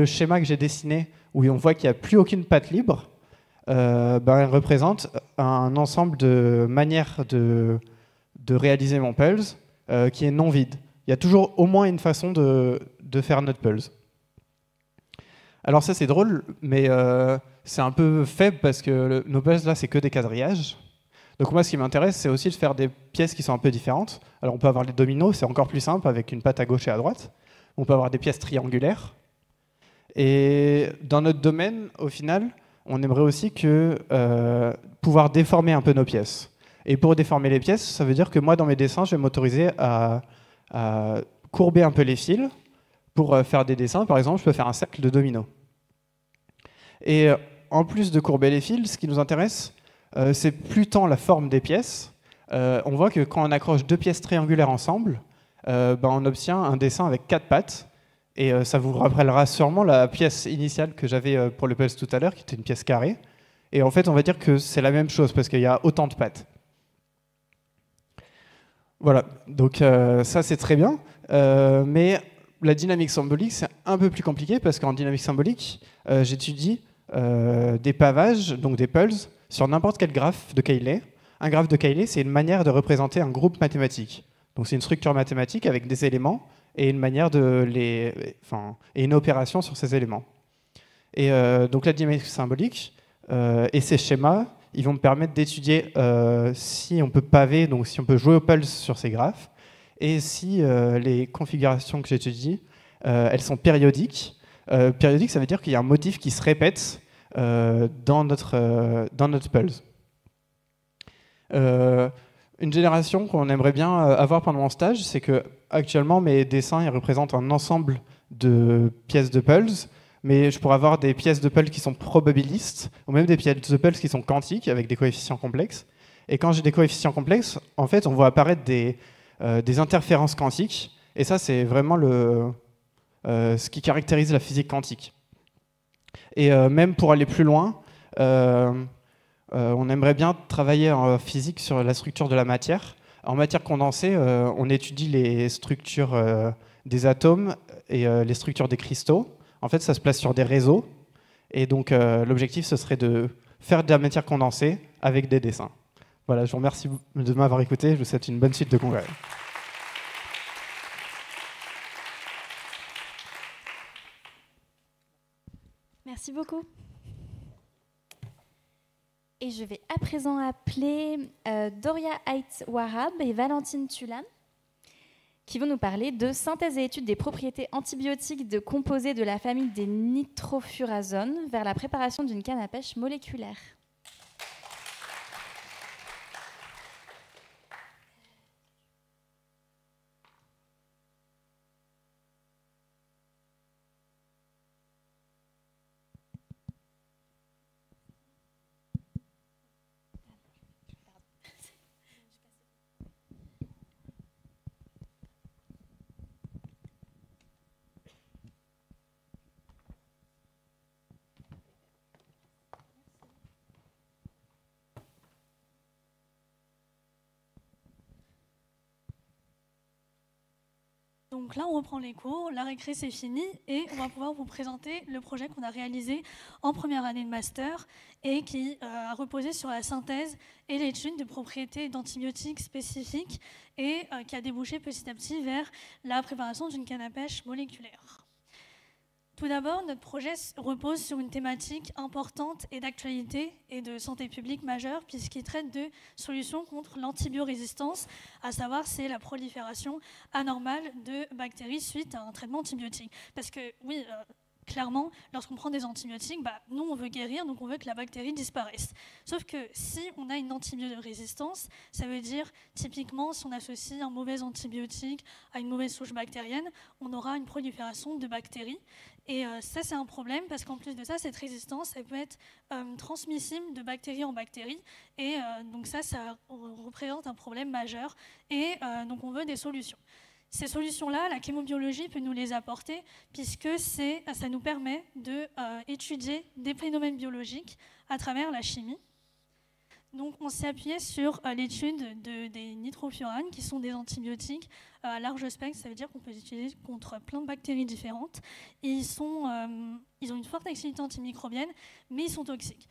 schéma que j'ai dessiné, où on voit qu'il n'y a plus aucune patte libre, elle représente un ensemble de manières de réaliser mon puzzle qui est non vide. Il y a toujours au moins une façon de faire notre puzzle. Alors ça, c'est drôle, mais c'est un peu faible parce que nos puzzles, là, c'est que des quadrillages. Donc moi, ce qui m'intéresse, c'est aussi de faire des pièces qui sont un peu différentes. Alors on peut avoir les dominos, c'est encore plus simple, avec une patte à gauche et à droite. On peut avoir des pièces triangulaires. Et dans notre domaine, au final, on aimerait aussi pouvoir déformer un peu nos pièces. Et pour déformer les pièces, ça veut dire que moi, dans mes dessins, je vais m'autoriser à courber un peu les fils pour faire des dessins. Par exemple, je peux faire un cercle de dominos. Et en plus de courber les fils, ce qui nous intéresse, c'est plus tant la forme des pièces. On voit que quand on accroche 2 pièces triangulaires ensemble, on obtient un dessin avec 4 pattes. Et ça vous rappellera sûrement la pièce initiale que j'avais pour le puzzle tout à l'heure, qui était une pièce carrée. Et en fait, on va dire que c'est la même chose, parce qu'il y a autant de pattes. Voilà, donc ça c'est très bien. Mais la dynamique symbolique, c'est un peu plus compliqué, parce qu'en dynamique symbolique, j'étudie des pavages, donc des pulses, sur n'importe quel graphe de Cayley. Un graphe de Cayley, c'est une manière de représenter un groupe mathématique. Donc c'est une structure mathématique avec des éléments et une manière et une opération sur ces éléments. Et donc la dynamique symbolique et ces schémas, ils vont me permettre d'étudier si on peut paver, donc si on peut jouer au pulse sur ces graphes, et si les configurations que j'étudie, elles sont périodiques. Périodique, ça veut dire qu'il y a un motif qui se répète dans notre pulse. Une génération qu'on aimerait bien avoir pendant mon stage, c'est que actuellement mes dessins ils représentent un ensemble de pièces de pulse, mais je pourrais avoir des pièces de pulse qui sont probabilistes, ou même des pièces de pulse qui sont quantiques avec des coefficients complexes. Et quand j'ai des coefficients complexes, en fait, on voit apparaître des interférences quantiques, et ça, c'est vraiment ce qui caractérise la physique quantique. Et même pour aller plus loin, on aimerait bien travailler en physique sur la structure de la matière. En matière condensée, on étudie les structures des atomes et les structures des cristaux. En fait, ça se place sur des réseaux. Et donc, l'objectif, ce serait de faire de la matière condensée avec des dessins. Voilà, je vous remercie de m'avoir écouté. Je vous souhaite une bonne suite de congrès. Merci beaucoup. Et je vais à présent appeler Doria Ait-Warab et Valentine Tulan, qui vont nous parler de synthèse et étude des propriétés antibiotiques de composés de la famille des nitrofurazones vers la préparation d'une canne à pêche moléculaire. Donc là, on reprend les cours, la récré c'est fini et on va pouvoir vous présenter le projet qu'on a réalisé en première année de master et qui a reposé sur la synthèse et l'étude de propriétés d'antibiotiques spécifiques et qui a débouché petit à petit vers la préparation d'une canne à pêche moléculaire. Tout d'abord, notre projet repose sur une thématique importante et d'actualité et de santé publique majeure, puisqu'il traite de solutions contre l'antibiorésistance, à savoir c'est la prolifération anormale de bactéries suite à un traitement antibiotique. Parce que oui, clairement, lorsqu'on prend des antibiotiques, nous on veut guérir, donc on veut que la bactérie disparaisse. Sauf que si on a une antibiorésistance, ça veut dire typiquement si on associe un mauvais antibiotique à une mauvaise souche bactérienne, on aura une prolifération de bactéries. Et ça, c'est un problème parce qu'en plus de ça, cette résistance, elle peut être transmissible de bactérie en bactérie. Et donc ça représente un problème majeur. Et donc on veut des solutions. Ces solutions-là, la chémobiologie peut nous les apporter puisque ça nous permet d'étudier des phénomènes biologiques à travers la chimie. Donc, on s'est appuyé sur l'étude des nitrofuranes, qui sont des antibiotiques à large spectre. Ça veut dire qu'on peut les utiliser contre plein de bactéries différentes. Ils ont une forte activité antimicrobienne, mais ils sont toxiques.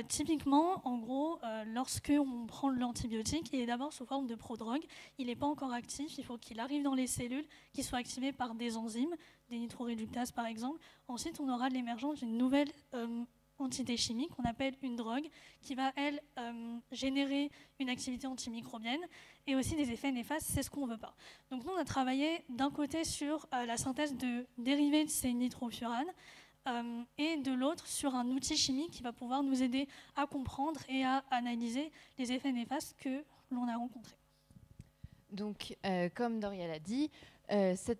Typiquement, en gros, lorsque on prend l'antibiotique, il est d'abord sous forme de prodrogue. Il n'est pas encore actif. Il faut qu'il arrive dans les cellules, qu'il soit activé par des enzymes, des nitroréductases par exemple. Ensuite, on aura l'émergence d'une nouvelle entité chimique qu'on appelle une drogue qui va, elle, générer une activité antimicrobienne et aussi des effets néfastes, c'est ce qu'on ne veut pas. Donc nous, on a travaillé d'un côté sur la synthèse de dérivés de ces nitrofuranes et de l'autre sur un outil chimique qui va pouvoir nous aider à comprendre et à analyser les effets néfastes que l'on a rencontrés. Donc, comme Dorial a dit,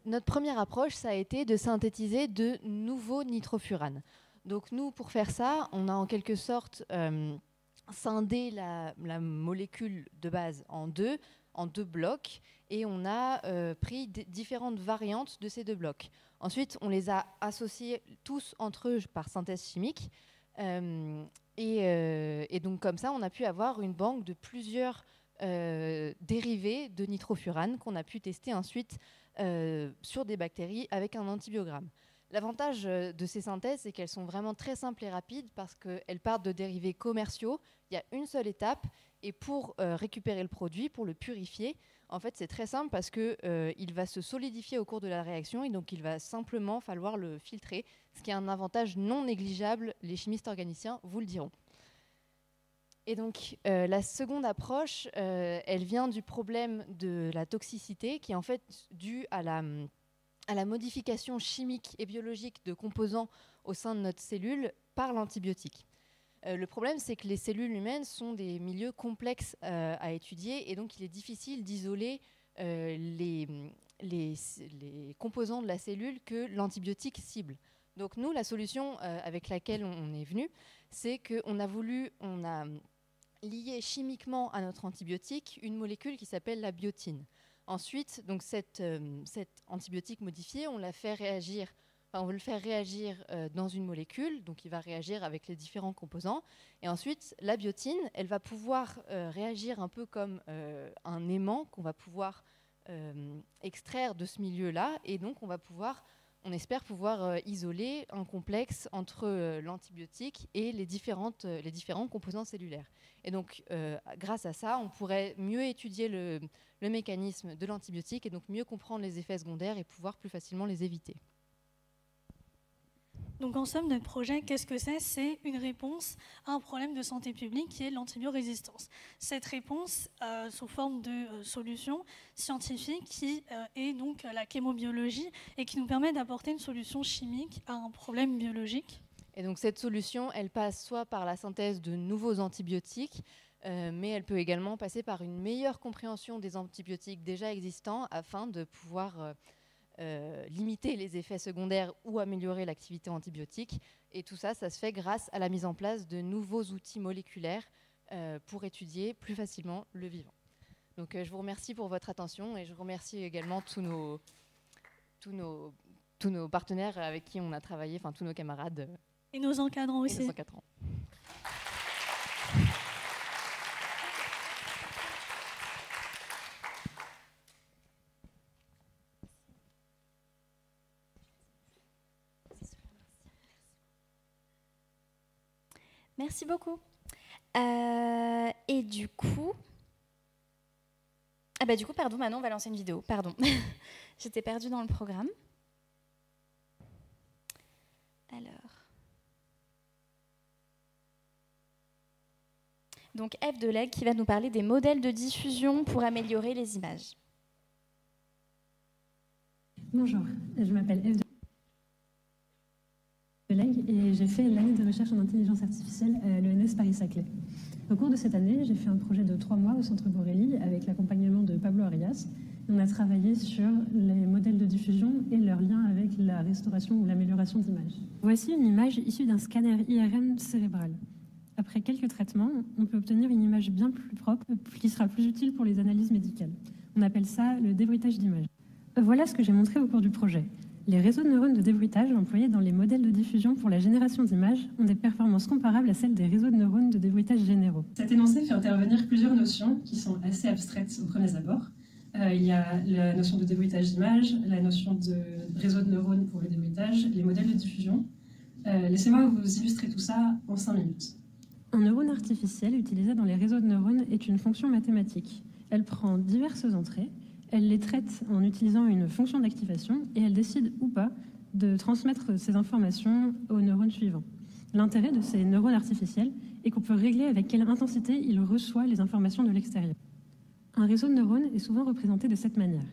notre première approche, ça a été de synthétiser de nouveaux nitrofuranes. Donc nous, pour faire ça, on a en quelque sorte scindé la molécule de base en deux blocs, et on a pris différentes variantes de ces deux blocs. Ensuite, on les a associés tous entre eux par synthèse chimique, et donc comme ça, on a pu avoir une banque de plusieurs dérivés de nitrofurane qu'on a pu tester ensuite sur des bactéries avec un antibiogramme. L'avantage de ces synthèses, c'est qu'elles sont vraiment très simples et rapides parce qu'elles partent de dérivés commerciaux. Il y a une seule étape, et pour récupérer le produit, pour le purifier, en fait, c'est très simple parce qu'il va se solidifier au cours de la réaction, et donc il va simplement falloir le filtrer, ce qui est un avantage non négligeable, les chimistes organiciens vous le diront. Et donc, la seconde approche, elle vient du problème de la toxicité, qui est en fait due à la modification chimique et biologique de composants au sein de notre cellule par l'antibiotique. Le problème, c'est que les cellules humaines sont des milieux complexes à étudier, et donc il est difficile d'isoler les composants de la cellule que l'antibiotique cible. Donc nous, la solution avec laquelle on est venu, c'est qu'on a lié chimiquement à notre antibiotique une molécule qui s'appelle la biotine. Ensuite, donc cet antibiotique modifié, on veut le faire réagir dans une molécule, donc il va réagir avec les différents composants. Et ensuite, la biotine, elle va pouvoir réagir un peu comme un aimant qu'on va pouvoir extraire de ce milieu-là. Et donc, on espère pouvoir isoler un complexe entre l'antibiotique et les différents composants cellulaires. Et donc, grâce à ça, on pourrait mieux étudier le mécanisme de l'antibiotique et donc mieux comprendre les effets secondaires et pouvoir plus facilement les éviter. Donc en somme, notre projet, qu'est-ce que c'est ? C'est une réponse à un problème de santé publique qui est l'antibiorésistance. Cette réponse, sous forme de solution scientifique, qui est donc la chémobiologie et qui nous permet d'apporter une solution chimique à un problème biologique. Et donc cette solution, elle passe soit par la synthèse de nouveaux antibiotiques, mais elle peut également passer par une meilleure compréhension des antibiotiques déjà existants afin de pouvoir limiter les effets secondaires ou améliorer l'activité antibiotique. Et tout ça, ça se fait grâce à la mise en place de nouveaux outils moléculaires pour étudier plus facilement le vivant. Donc je vous remercie pour votre attention, et je remercie également tous nos partenaires avec qui on a travaillé, enfin tous nos camarades. Et nos encadrants aussi. Et nos encadrants. Merci beaucoup. Et du coup... pardon, Manon, on va lancer une vidéo. Pardon, j'étais perdue dans le programme. Alors. Donc Eve Deleg qui va nous parler des modèles de diffusion pour améliorer les images. Bonjour, je m'appelle Eve Deleg et j'ai fait l'année de recherche en intelligence artificielle à l'ENS Paris-Saclay. Au cours de cette année, j'ai fait un projet de 3 mois au Centre Borély avec l'accompagnement de Pablo Arias. On a travaillé sur les modèles de diffusion et leur lien avec la restauration ou l'amélioration d'images. Voici une image issue d'un scanner IRM cérébral. Après quelques traitements, on peut obtenir une image bien plus propre qui sera plus utile pour les analyses médicales. On appelle ça le débruitage d'image. Voilà ce que j'ai montré au cours du projet. Les réseaux de neurones de débruitage employés dans les modèles de diffusion pour la génération d'images ont des performances comparables à celles des réseaux de neurones de débruitage généraux. Cet énoncé fait intervenir plusieurs notions qui sont assez abstraites au premier abord. Il y a la notion de débruitage d'image, la notion de réseau de neurones pour le débruitage, les modèles de diffusion. Laissez-moi vous illustrer tout ça en 5 minutes. Un neurone artificiel utilisé dans les réseaux de neurones est une fonction mathématique. Elle prend diverses entrées, elle les traite en utilisant une fonction d'activation et elle décide ou pas de transmettre ces informations aux neurones suivants. L'intérêt de ces neurones artificiels est qu'on peut régler avec quelle intensité il reçoit les informations de l'extérieur. Un réseau de neurones est souvent représenté de cette manière.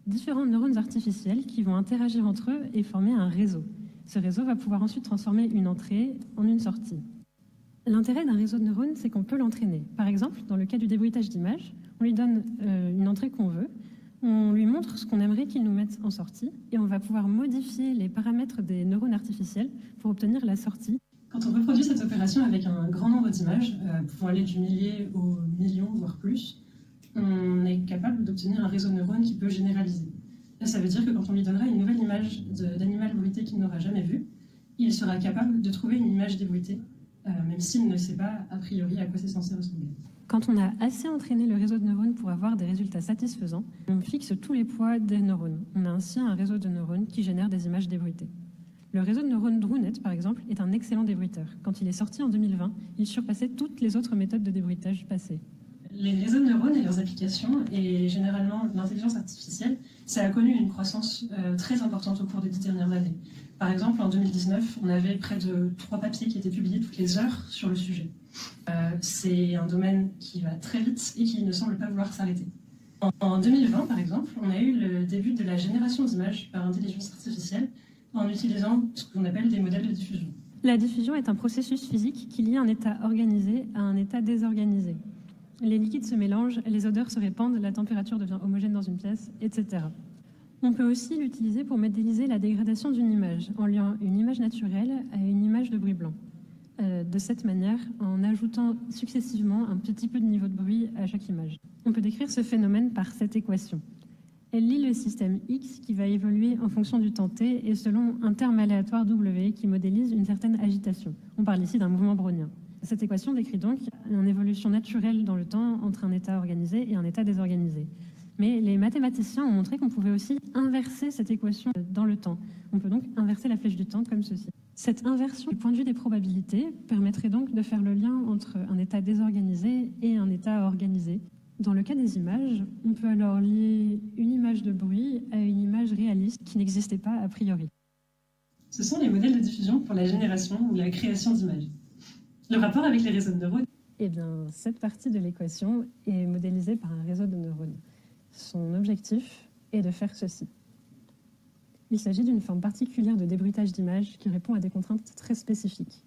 Différents neurones artificiels qui vont interagir entre eux et former un réseau. Ce réseau va pouvoir ensuite transformer une entrée en une sortie. L'intérêt d'un réseau de neurones, c'est qu'on peut l'entraîner. Par exemple, dans le cas du débruitage d'images, on lui donne une entrée qu'on veut, on lui montre ce qu'on aimerait qu'il nous mette en sortie, et on va pouvoir modifier les paramètres des neurones artificiels pour obtenir la sortie. Quand on reproduit cette opération avec un grand nombre d'images, pouvant aller du millier au million, voire plus, on est capable d'obtenir un réseau de neurones qui peut généraliser. Et ça veut dire que quand on lui donnera une nouvelle image d'animal bruité qu'il n'aura jamais vu, il sera capable de trouver une image débruitée, même s'il ne sait pas a priori à quoi c'est censé ressembler. Quand on a assez entraîné le réseau de neurones pour avoir des résultats satisfaisants, on fixe tous les poids des neurones. On a ainsi un réseau de neurones qui génère des images débruitées. Le réseau de neurones DRUNET, par exemple, est un excellent débruiteur. Quand il est sorti en 2020, il surpassait toutes les autres méthodes de débruitage passées. Les réseaux de neurones et leurs applications, et généralement l'intelligence artificielle, ça a connu une croissance très importante au cours des 10 dernières années. Par exemple, en 2019, on avait près de 3 papiers qui étaient publiés toutes les heures sur le sujet. C'est un domaine qui va très vite et qui ne semble pas vouloir s'arrêter. En 2020, par exemple, on a eu le début de la génération d'images par intelligence artificielle en utilisant ce qu'on appelle des modèles de diffusion. La diffusion est un processus physique qui lie un état organisé à un état désorganisé. Les liquides se mélangent, les odeurs se répandent, la température devient homogène dans une pièce, etc. On peut aussi l'utiliser pour modéliser la dégradation d'une image, en liant une image naturelle à une image de bruit blanc. De cette manière, en ajoutant successivement un petit peu de niveau de bruit à chaque image. On peut décrire ce phénomène par cette équation. Elle lie le système X qui va évoluer en fonction du temps t et selon un terme aléatoire W qui modélise une certaine agitation. On parle ici d'un mouvement brownien. Cette équation décrit donc une évolution naturelle dans le temps entre un état organisé et un état désorganisé. Mais les mathématiciens ont montré qu'on pouvait aussi inverser cette équation dans le temps. On peut donc inverser la flèche du temps comme ceci. Cette inversion du point de vue des probabilités permettrait donc de faire le lien entre un état désorganisé et un état organisé. Dans le cas des images, on peut alors lier une image de bruit à une image réaliste qui n'existait pas a priori. Ce sont les modèles de diffusion pour la génération ou la création d'images. Le rapport avec les réseaux de neurones? Eh bien, cette partie de l'équation est modélisée par un réseau de neurones. Son objectif est de faire ceci. Il s'agit d'une forme particulière de débruitage d'images qui répond à des contraintes très spécifiques.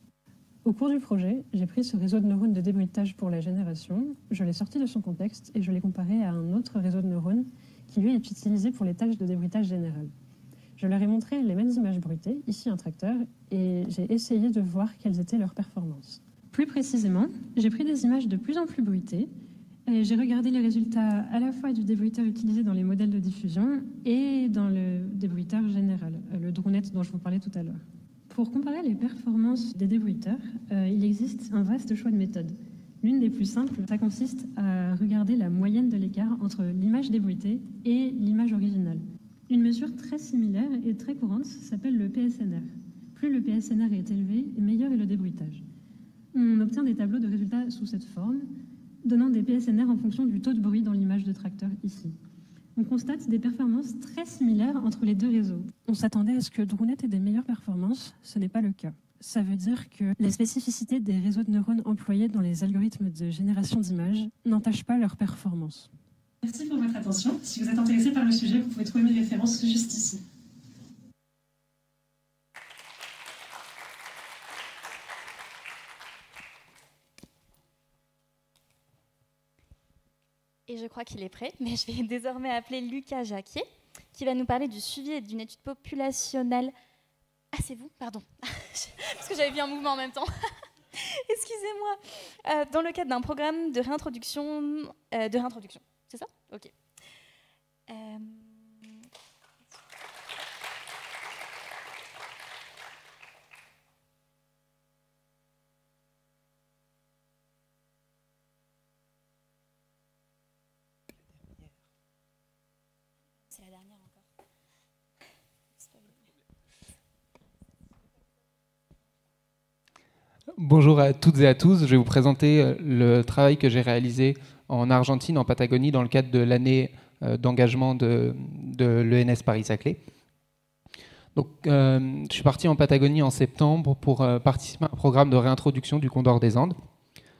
Au cours du projet, j'ai pris ce réseau de neurones de débruitage pour la génération, je l'ai sorti de son contexte et je l'ai comparé à un autre réseau de neurones qui lui est utilisé pour les tâches de débruitage général. Je leur ai montré les mêmes images bruitées, ici un tracteur, et j'ai essayé de voir quelles étaient leurs performances. Plus précisément, j'ai pris des images de plus en plus bruitées et j'ai regardé les résultats à la fois du débruiteur utilisé dans les modèles de diffusion et dans le débruiteur général, le DRUNET dont je vous parlais tout à l'heure. Pour comparer les performances des débruiteurs, il existe un vaste choix de méthodes. L'une des plus simples, ça consiste à regarder la moyenne de l'écart entre l'image débruitée et l'image originale. Une mesure très similaire et très courante s'appelle le PSNR. Plus le PSNR est élevé, meilleur est le débruitage. On obtient des tableaux de résultats sous cette forme, donnant des PSNR en fonction du taux de bruit dans l'image de tracteur ici. on constate des performances très similaires entre les deux réseaux. On s'attendait à ce que DRUNET ait des meilleures performances, ce n'est pas le cas. Ça veut dire que les spécificités des réseaux de neurones employés dans les algorithmes de génération d'images n'entachent pas leur performance. Merci pour votre attention. Si vous êtes intéressé par le sujet, vous pouvez trouver mes références juste ici. Et je crois qu'il est prêt, mais je vais désormais appeler Lucas Jacquier, qui va nous parler du suivi d'une étude populationnelle. Ah, c'est vous? Pardon. Parce que j'avais vu un mouvement en même temps. Excusez-moi. Dans le cadre d'un programme de réintroduction. C'est ça? Ok. C'est la dernière encore. Bonjour à toutes et à tous. Je vais vous présenter le travail que j'ai réalisé en Argentine, en Patagonie, dans le cadre de l'année d'engagement de l'ENS Paris-Saclay. Donc, je suis parti en Patagonie en septembre pour participer à un programme de réintroduction du condor des Andes.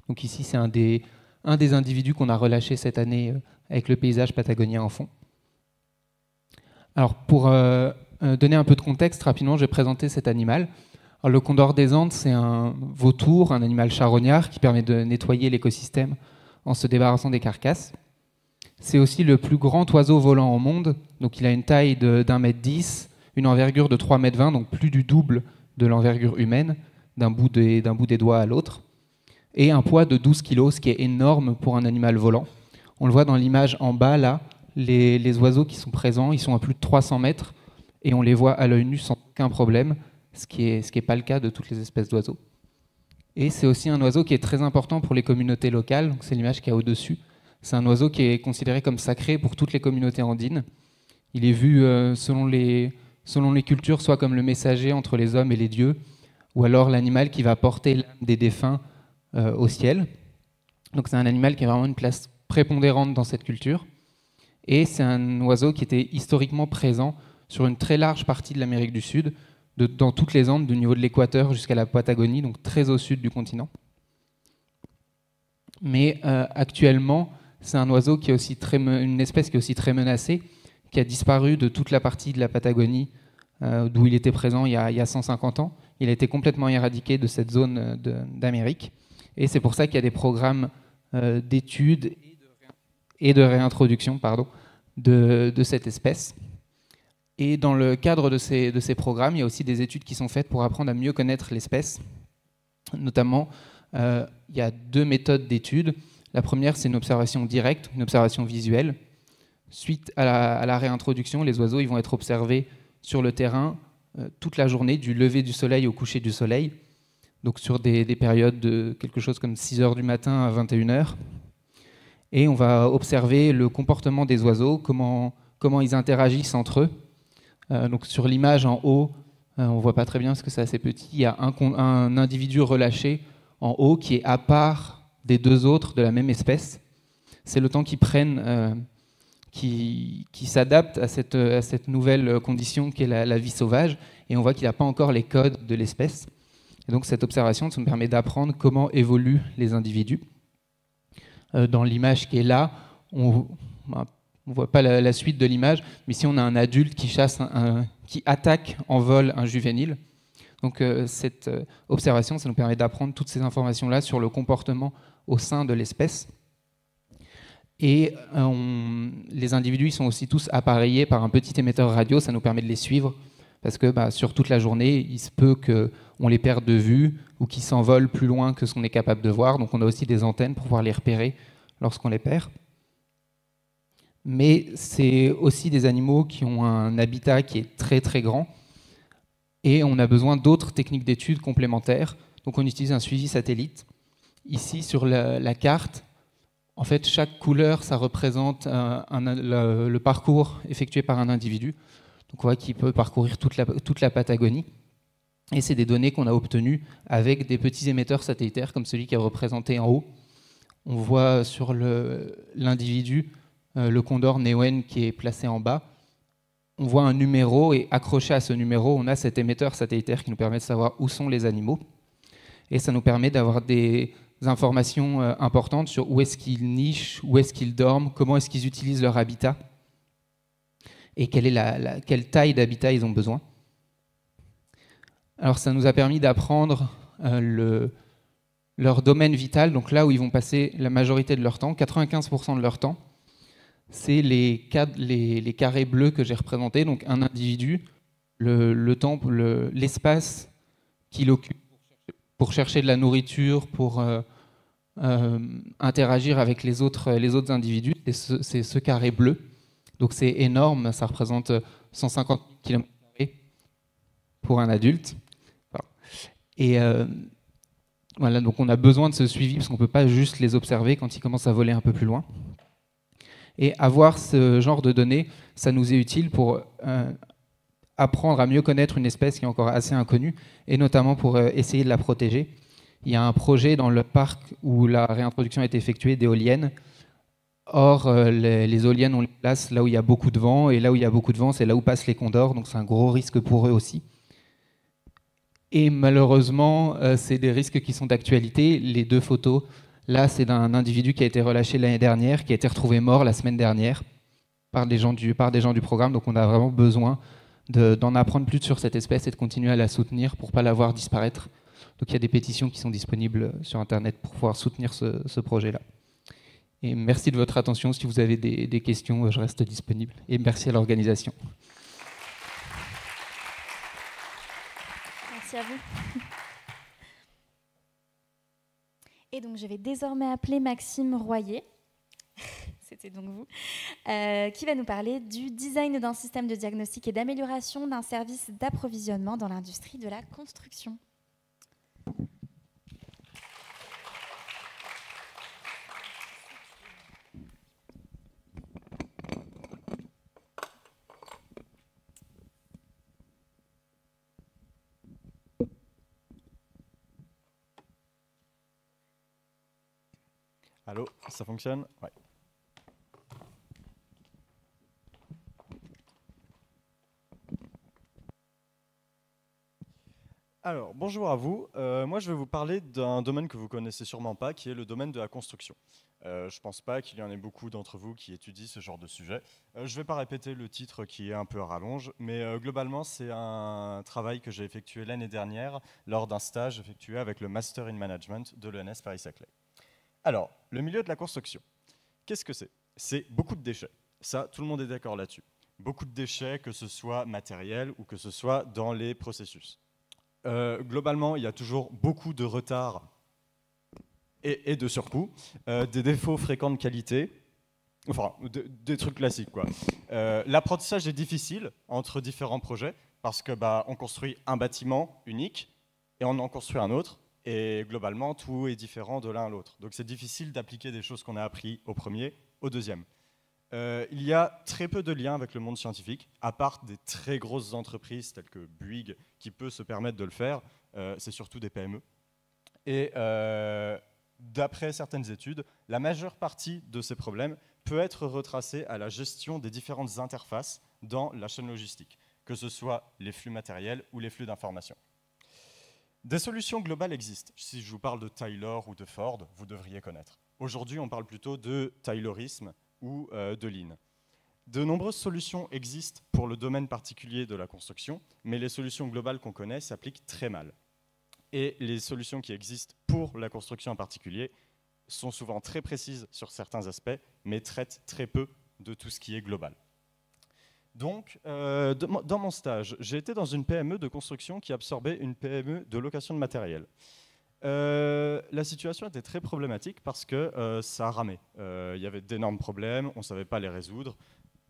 Donc ici, c'est un des individus qu'on a relâché cette année avec le paysage patagonien en fond. Alors, pour donner un peu de contexte, rapidement, je vais présenter cet animal. Alors, le condor des Andes, c'est un vautour, un animal charognard qui permet de nettoyer l'écosystème en se débarrassant des carcasses. C'est aussi le plus grand oiseau volant au monde. Donc, il a une taille d'1,10 m, une envergure de 3,20 m, donc plus du double de l'envergure humaine, d'un bout des doigts à l'autre, et un poids de 12 kg, ce qui est énorme pour un animal volant. On le voit dans l'image en bas, là, les oiseaux qui sont présents, ils sont à plus de 300 mètres, et on les voit à l'œil nu sans aucun problème, ce qui est pas le cas de toutes les espèces d'oiseaux. Et c'est aussi un oiseau qui est très important pour les communautés locales, c'est l'image qui est au-dessus. C'est un oiseau qui est considéré comme sacré pour toutes les communautés andines. Il est vu selon les cultures, soit comme le messager entre les hommes et les dieux, ou alors l'animal qui va porter l'âme des défunts au ciel. Donc c'est un animal qui a vraiment une place prépondérante dans cette culture. Et c'est un oiseau qui était historiquement présent sur une très large partie de l'Amérique du Sud, dans toutes les Andes, du niveau de l'équateur jusqu'à la Patagonie, donc très au sud du continent. Mais actuellement, c'est un oiseau qui est aussi une espèce qui est aussi très menacée, qui a disparu de toute la partie de la Patagonie d'où il était présent il y a 150 ans. Il a été complètement éradiqué de cette zone d'Amérique. Et c'est pour ça qu'il y a des programmes d'études et de réintroduction de cette espèce. Et dans le cadre de ces programmes, il y a aussi des études qui sont faites pour apprendre à mieux connaître l'espèce. Notamment, il y a 2 méthodes d'études. La première, c'est une observation directe, une observation visuelle. Suite à la réintroduction, les oiseaux ils vont être observés sur le terrain toute la journée, du lever du soleil au coucher du soleil, donc sur des périodes de quelque chose comme 6 h du matin à 21 h. Et on va observer le comportement des oiseaux, comment ils interagissent entre eux. Donc sur l'image en haut, on ne voit pas très bien parce que c'est assez petit, il y a un individu relâché en haut qui est à part des 2 autres de la même espèce. C'est le temps qu'ils prennent, qui s'adaptent à cette nouvelle condition qu'est la vie sauvage, et on voit qu'il n'a pas encore les codes de l'espèce. Et donc cette observation, ça nous permet d'apprendre comment évoluent les individus. Dans l'image qui est là, on ne voit pas la suite de l'image, mais ici on a un adulte qui attaque en vol un juvénile. Donc cette observation, ça nous permet d'apprendre toutes ces informations-là sur le comportement au sein de l'espèce. Et les individus ils sont aussi tous appareillés par un petit émetteur radio, ça nous permet de les suivre, parce que sur toute la journée, il se peut qu'on les perde de vue ou qu'ils s'envolent plus loin que ce qu'on est capable de voir. Donc on a aussi des antennes pour pouvoir les repérer lorsqu'on les perd. Mais c'est aussi des animaux qui ont un habitat qui est très très grand, et on a besoin d'autres techniques d'études complémentaires. Donc on utilise un suivi satellite. Ici sur la carte, en fait, chaque couleur, ça représente le parcours effectué par un individu. Donc on voit qu'il peut parcourir toute la Patagonie. Et c'est des données qu'on a obtenues avec des petits émetteurs satellitaires, comme celui qui est représenté en haut. On voit sur l'individu le condor Neoen qui est placé en bas, on voit un numéro et accroché à ce numéro, on a cet émetteur satellitaire qui nous permet de savoir où sont les animaux. Et ça nous permet d'avoir des informations importantes sur où est-ce qu'ils nichent, où est-ce qu'ils dorment, comment est-ce qu'ils utilisent leur habitat et quelle taille d'habitat ils ont besoin. Alors ça nous a permis d'apprendre leur domaine vital, donc là où ils vont passer la majorité de leur temps, 95% de leur temps. C'est les carrés bleus que j'ai représentés, donc un individu, l'espace qu'il occupe pour chercher de la nourriture, pour interagir avec les autres individus, c'est ce carré bleu. Donc c'est énorme, ça représente 150 km² pour un adulte. Et voilà, donc on a besoin de ce suivi parce qu'on ne peut pas juste les observer quand ils commencent à voler un peu plus loin. Et avoir ce genre de données, ça nous est utile pour apprendre à mieux connaître une espèce qui est encore assez inconnue, et notamment pour essayer de la protéger. Il y a un projet dans le parc où la réintroduction a été effectuée d'éoliennes. Or, les éoliennes, on les place là où il y a beaucoup de vent, et là où il y a beaucoup de vent, c'est là où passent les condors, donc c'est un gros risque pour eux aussi. Et malheureusement, c'est des risques qui sont d'actualité. Les deux photos, là, c'est d'un individu qui a été relâché l'année dernière, qui a été retrouvé mort la semaine dernière par des gens du programme. Donc on a vraiment besoin d'en apprendre plus sur cette espèce et de continuer à la soutenir pour ne pas la voir disparaître. Donc il y a des pétitions qui sont disponibles sur Internet pour pouvoir soutenir ce projet-là. Et merci de votre attention. Si vous avez des questions, je reste disponible. Et merci à l'organisation. Merci à vous. Et donc, je vais désormais appeler Maxime Royer, c'était donc vous, qui va nous parler du design d'un système de diagnostic et d'amélioration d'un service d'approvisionnement dans l'industrie de la construction. Allô, ça fonctionne? Ouais. Alors, bonjour à vous. Moi, je vais vous parler d'un domaine que vous connaissez sûrement pas, qui est le domaine de la construction. Je pense pas qu'il y en ait beaucoup d'entre vous qui étudient ce genre de sujet. Je vais pas répéter le titre qui est un peu à rallonge, mais globalement, c'est un travail que j'ai effectué l'année dernière lors d'un stage effectué avec le Master in Management de l'ENS Paris-Saclay. Alors, le milieu de la construction, qu'est-ce que c'est? C'est beaucoup de déchets. Ça, tout le monde est d'accord là-dessus. Beaucoup de déchets, que ce soit matériel ou que ce soit dans les processus. Globalement, il y a toujours beaucoup de retard et de surcoût, des défauts fréquents de qualité, enfin, des trucs classiques, quoi. L'apprentissage est difficile entre différents projets parce que on construit un bâtiment unique et on en construit un autre. Et globalement, tout est différent de l'un à l'autre. Donc c'est difficile d'appliquer des choses qu'on a appris au premier, au deuxième. Il y a très peu de liens avec le monde scientifique, à part des très grosses entreprises telles que Bouygues, qui peut se permettre de le faire. C'est surtout des PME. Et d'après certaines études, la majeure partie de ces problèmes peut être retracée à la gestion des différentes interfaces dans la chaîne logistique, que ce soit les flux matériels ou les flux d'informations. Des solutions globales existent. Si je vous parle de Taylor ou de Ford, vous devriez connaître. Aujourd'hui, on parle plutôt de Taylorisme ou de Lean. De nombreuses solutions existent pour le domaine particulier de la construction, mais les solutions globales qu'on connaît s'appliquent très mal. Et les solutions qui existent pour la construction en particulier sont souvent très précises sur certains aspects, mais traitent très peu de tout ce qui est global. Donc, dans mon stage, j'ai été dans une PME de construction qui absorbait une PME de location de matériel. La situation était très problématique parce que ça ramait. Il y avait d'énormes problèmes, on ne savait pas les résoudre.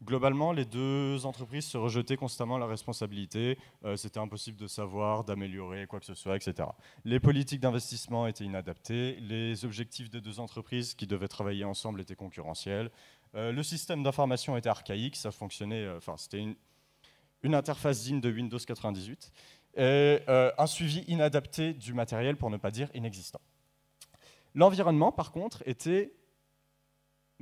Globalement, les deux entreprises se rejetaient constamment la responsabilité. C'était impossible de savoir, d'améliorer quoi que ce soit, etc. Les politiques d'investissement étaient inadaptées. Les objectifs des deux entreprises qui devaient travailler ensemble étaient concurrentiels. Le système d'information était archaïque, ça fonctionnait, c'était une interface digne de Windows 98, et un suivi inadapté du matériel, pour ne pas dire inexistant. L'environnement, par contre, était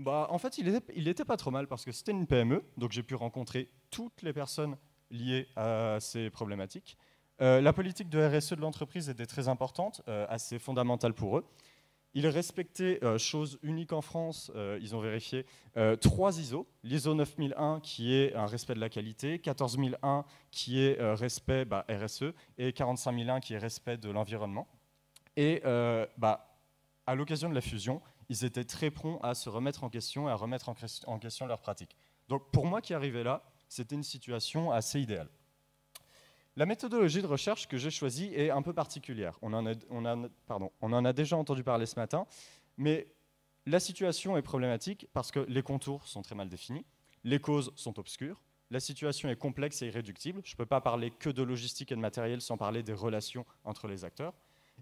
En fait, il était pas trop mal parce que c'était une PME, donc j'ai pu rencontrer toutes les personnes liées à ces problématiques. La politique de RSE de l'entreprise était très importante, assez fondamentale pour eux. Ils respectaient, chose unique en France, ils ont vérifié, 3 ISO. L'ISO 9001 qui est un respect de la qualité, 14001 qui est respect RSE et 45001 qui est respect de l'environnement. Et à l'occasion de la fusion, ils étaient très prompts à se remettre en question et à remettre en question leurs pratiques. Donc pour moi qui arrivais là, c'était une situation assez idéale. La méthodologie de recherche que j'ai choisie est un peu particulière. On en a déjà entendu parler ce matin, mais la situation est problématique parce que les contours sont très mal définis, les causes sont obscures, la situation est complexe et irréductible. Je ne peux pas parler que de logistique et de matériel sans parler des relations entre les acteurs.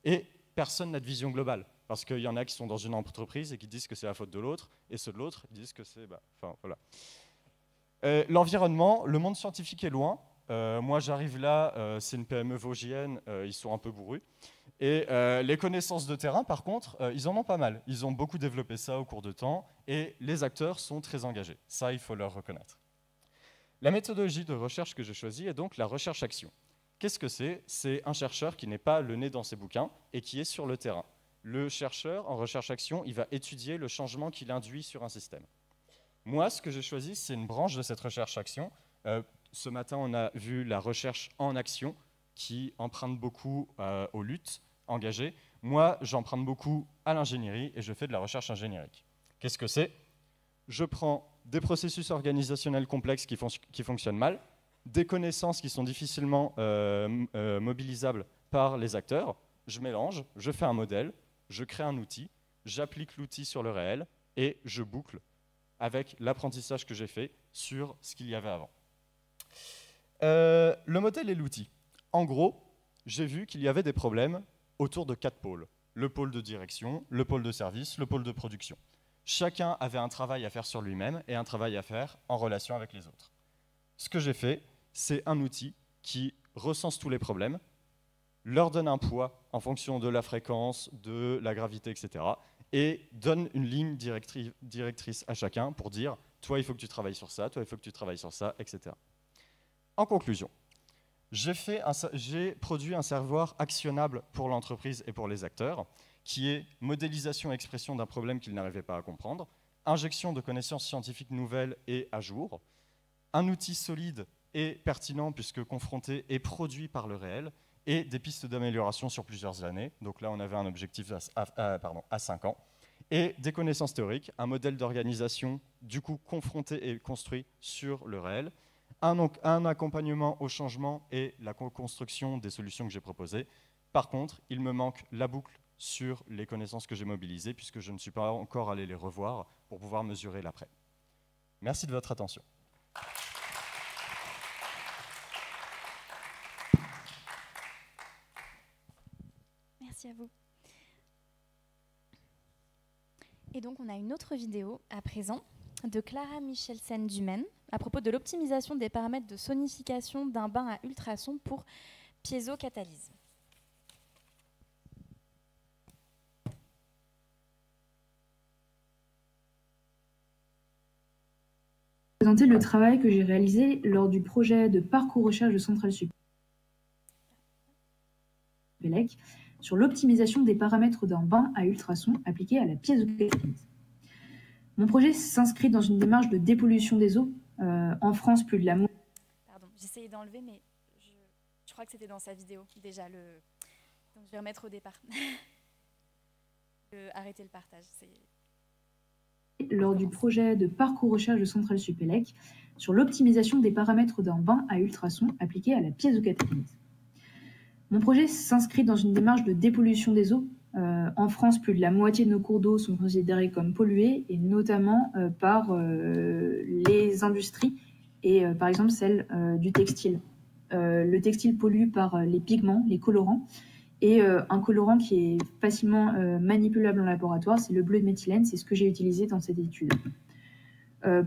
Et personne n'a de vision globale, parce qu'il y en a qui sont dans une entreprise et qui disent que c'est la faute de l'autre, et ceux de l'autre disent que c'est... voilà. L'environnement, le monde scientifique est loin. Moi, j'arrive là, c'est une PME vosgienne, ils sont un peu bourrus. Et les connaissances de terrain, par contre, ils en ont pas mal. Ils ont beaucoup développé ça au cours de temps, et les acteurs sont très engagés. Ça, il faut leur reconnaître. La méthodologie de recherche que j'ai choisie est donc la recherche-action. Qu'est-ce que c'est? C'est un chercheur qui n'est pas le nez dans ses bouquins et qui est sur le terrain. Le chercheur, en recherche-action, il va étudier le changement qu'il induit sur un système. Moi, ce que j'ai choisi, c'est une branche de cette recherche-action. Ce matin, on a vu la recherche en action qui emprunte beaucoup aux luttes engagées. Moi, j'emprunte beaucoup à l'ingénierie et je fais de la recherche ingénierique. Qu'est-ce que c'est? Je prends des processus organisationnels complexes qui fonctionnent mal, des connaissances qui sont difficilement mobilisables par les acteurs, je mélange, je fais un modèle, je crée un outil, j'applique l'outil sur le réel et je boucle avec l'apprentissage que j'ai fait sur ce qu'il y avait avant. Le modèle et l'outil. En gros, j'ai vu qu'il y avait des problèmes autour de 4 pôles. Le pôle de direction, le pôle de service, le pôle de production. Chacun avait un travail à faire sur lui-même et un travail à faire en relation avec les autres. Ce que j'ai fait, c'est un outil qui recense tous les problèmes, leur donne un poids en fonction de la fréquence, de la gravité, etc. et donne une ligne directrice à chacun pour dire « toi, il faut que tu travailles sur ça, toi, il faut que tu travailles sur ça, etc. » En conclusion, j'ai produit un savoir actionnable pour l'entreprise et pour les acteurs, qui est modélisation et expression d'un problème qu'ils n'arrivaient pas à comprendre, injection de connaissances scientifiques nouvelles et à jour, un outil solide et pertinent puisque confronté et produit par le réel, et des pistes d'amélioration sur plusieurs années. Donc là, on avait un objectif à 5 ans. Et des connaissances théoriques, un modèle d'organisation, du coup, confronté et construit sur le réel, un accompagnement au changement et la construction des solutions que j'ai proposées. Par contre, il me manque la boucle sur les connaissances que j'ai mobilisées, puisque je ne suis pas encore allé les revoir pour pouvoir mesurer l'après. Merci de votre attention. Merci à vous. Et donc, on a une autre vidéo à présent de Clara Michelsen-Dumaine à propos de l'optimisation des paramètres de sonification d'un bain à ultrasons pour piézocatalyse. Présenter le travail que j'ai réalisé lors du projet de parcours recherche de Centrale Supélec sur l'optimisation des paramètres d'un bain à ultrasons appliqué à la piézocatalyse. Mon projet s'inscrit dans une démarche de dépollution des eaux. En France, plus de la moitié... Pardon, j'essayais d'enlever, mais je crois que c'était dans sa vidéo déjà. Donc je vais remettre au départ. Arrêter le partage. Lors du projet de parcours recherche de Centrale Supélec sur l'optimisation des paramètres d'un bain à ultrasons appliqué à la piézocatalyse. Mon projet s'inscrit dans une démarche de dépollution des eaux. En France, plus de la moitié de nos cours d'eau sont considérés comme pollués, et notamment par les industries et par exemple celle du textile. Le textile pollue par les pigments, les colorants, et un colorant qui est facilement manipulable en laboratoire, c'est le bleu de méthylène, c'est ce que j'ai utilisé dans cette étude.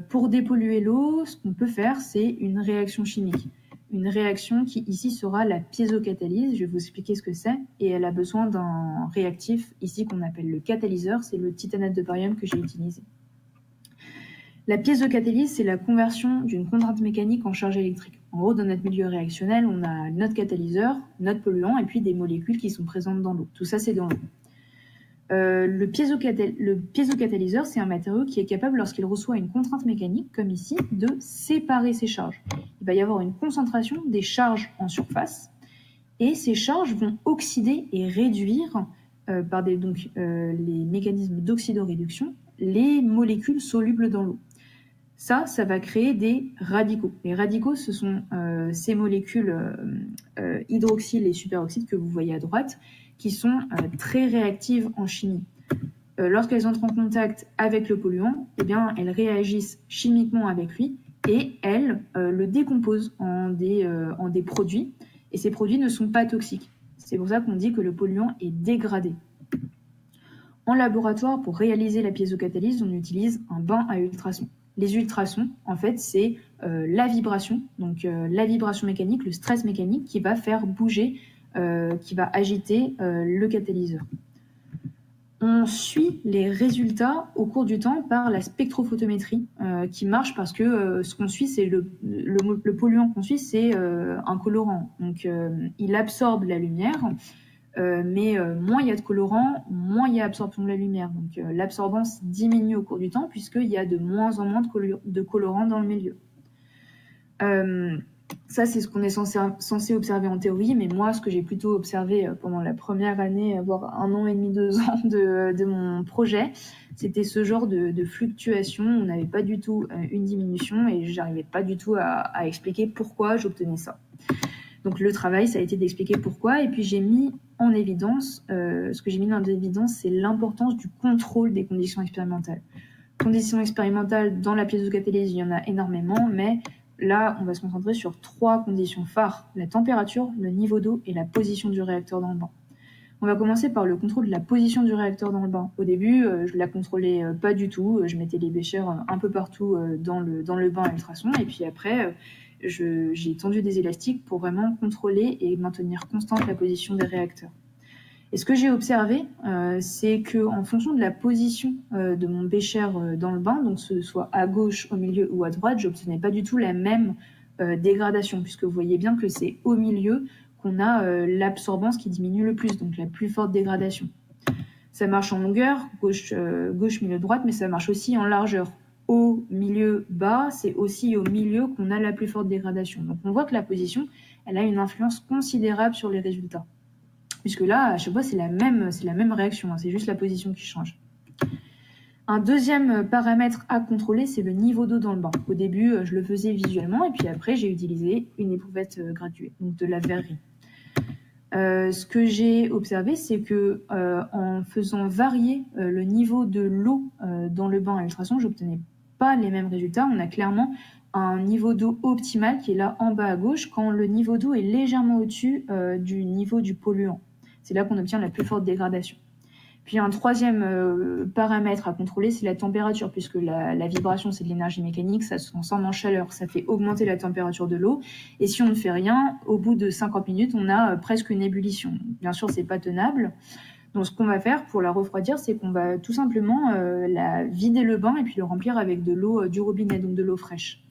Pour dépolluer l'eau, ce qu'on peut faire, c'est une réaction chimique. Une réaction qui ici sera la piézocatalyse, je vais vous expliquer ce que c'est, et elle a besoin d'un réactif ici qu'on appelle le catalyseur, c'est le titanate de barium que j'ai utilisé. La pièce de catalyse, c'est la conversion d'une contrainte mécanique en charge électrique. En gros, dans notre milieu réactionnel, on a notre catalyseur, notre polluant, et puis des molécules qui sont présentes dans l'eau. Tout ça, c'est dans l'eau. Le piézocatalyseur, c'est un matériau qui est capable, lorsqu'il reçoit une contrainte mécanique, comme ici, de séparer ses charges. Il va y avoir une concentration des charges en surface, et ces charges vont oxyder et réduire, par les mécanismes d'oxydoréduction, les molécules solubles dans l'eau. Ça va créer des radicaux. Les radicaux, ce sont ces molécules hydroxyles et superoxydes que vous voyez à droite, qui sont très réactives en chimie. Lorsqu'elles entrent en contact avec le polluant, eh bien, elles réagissent chimiquement avec lui et elles le décomposent en des produits. Et ces produits ne sont pas toxiques. C'est pour ça qu'on dit que le polluant est dégradé. En laboratoire, pour réaliser la piézocatalyse, on utilise un bain à ultrasons. Les ultrasons, en fait, c'est la vibration, donc la vibration mécanique, le stress mécanique qui va faire bouger, qui va agiter le catalyseur. On suit les résultats au cours du temps par la spectrophotométrie qui marche parce que ce qu'on suit, c'est le polluant qu'on suit, c'est un colorant. Donc il absorbe la lumière, mais moins il y a de colorant, moins il y a absorption de la lumière. Donc l'absorbance diminue au cours du temps puisqu'il y a de moins en moins de colorant dans le milieu. Ça, c'est ce qu'on est censé observer en théorie, mais moi, ce que j'ai plutôt observé pendant la première année, voire 1 an et demi, 2 ans de mon projet, c'était ce genre de fluctuation. On n'avait pas du tout une diminution et j'arrivais pas du tout à expliquer pourquoi j'obtenais ça. Donc le travail, ça a été d'expliquer pourquoi, et puis j'ai mis en évidence, ce que j'ai mis en évidence, c'est l'importance du contrôle des conditions expérimentales. Conditions expérimentales dans la piézocatalyse, il y en a énormément, mais là, on va se concentrer sur 3 conditions phares: la température, le niveau d'eau et la position du réacteur dans le bain. On va commencer par le contrôle de la position du réacteur dans le bain. Au début, je ne la contrôlais pas du tout. Je mettais les béchers un peu partout dans le bain à ultrasons. Et puis après, j'ai tendu des élastiques pour vraiment contrôler et maintenir constante la position des réacteurs. Et ce que j'ai observé, c'est qu'en fonction de la position de mon bécher dans le bain, donc ce soit à gauche, au milieu ou à droite, je n'obtenais pas du tout la même dégradation, puisque vous voyez bien que c'est au milieu qu'on a l'absorbance qui diminue le plus, donc la plus forte dégradation. Ça marche en longueur, gauche, milieu, droite, mais ça marche aussi en largeur. Haut, milieu, bas, c'est aussi au milieu qu'on a la plus forte dégradation. Donc on voit que la position, elle a une influence considérable sur les résultats. Puisque là, à chaque fois, c'est la même réaction, hein, c'est juste la position qui change. Un deuxième paramètre à contrôler, c'est le niveau d'eau dans le bain. Au début, je le faisais visuellement, et puis après, j'ai utilisé une éprouvette graduée, donc de la verrerie. Ce que j'ai observé, c'est que en faisant varier le niveau de l'eau dans le bain à ultrasons, j'obtenais pas les mêmes résultats. On a clairement un niveau d'eau optimal qui est là en bas à gauche, quand le niveau d'eau est légèrement au-dessus du niveau du polluant. C'est là qu'on obtient la plus forte dégradation. Puis un troisième paramètre à contrôler, c'est la température, puisque la vibration, c'est de l'énergie mécanique, ça se transforme en chaleur, ça fait augmenter la température de l'eau. Et si on ne fait rien, au bout de 50 minutes, on a presque une ébullition. Bien sûr, c'est pas tenable. Donc ce qu'on va faire pour la refroidir, c'est qu'on va tout simplement vider le bain et puis le remplir avec de l'eau du robinet, donc de l'eau fraîche.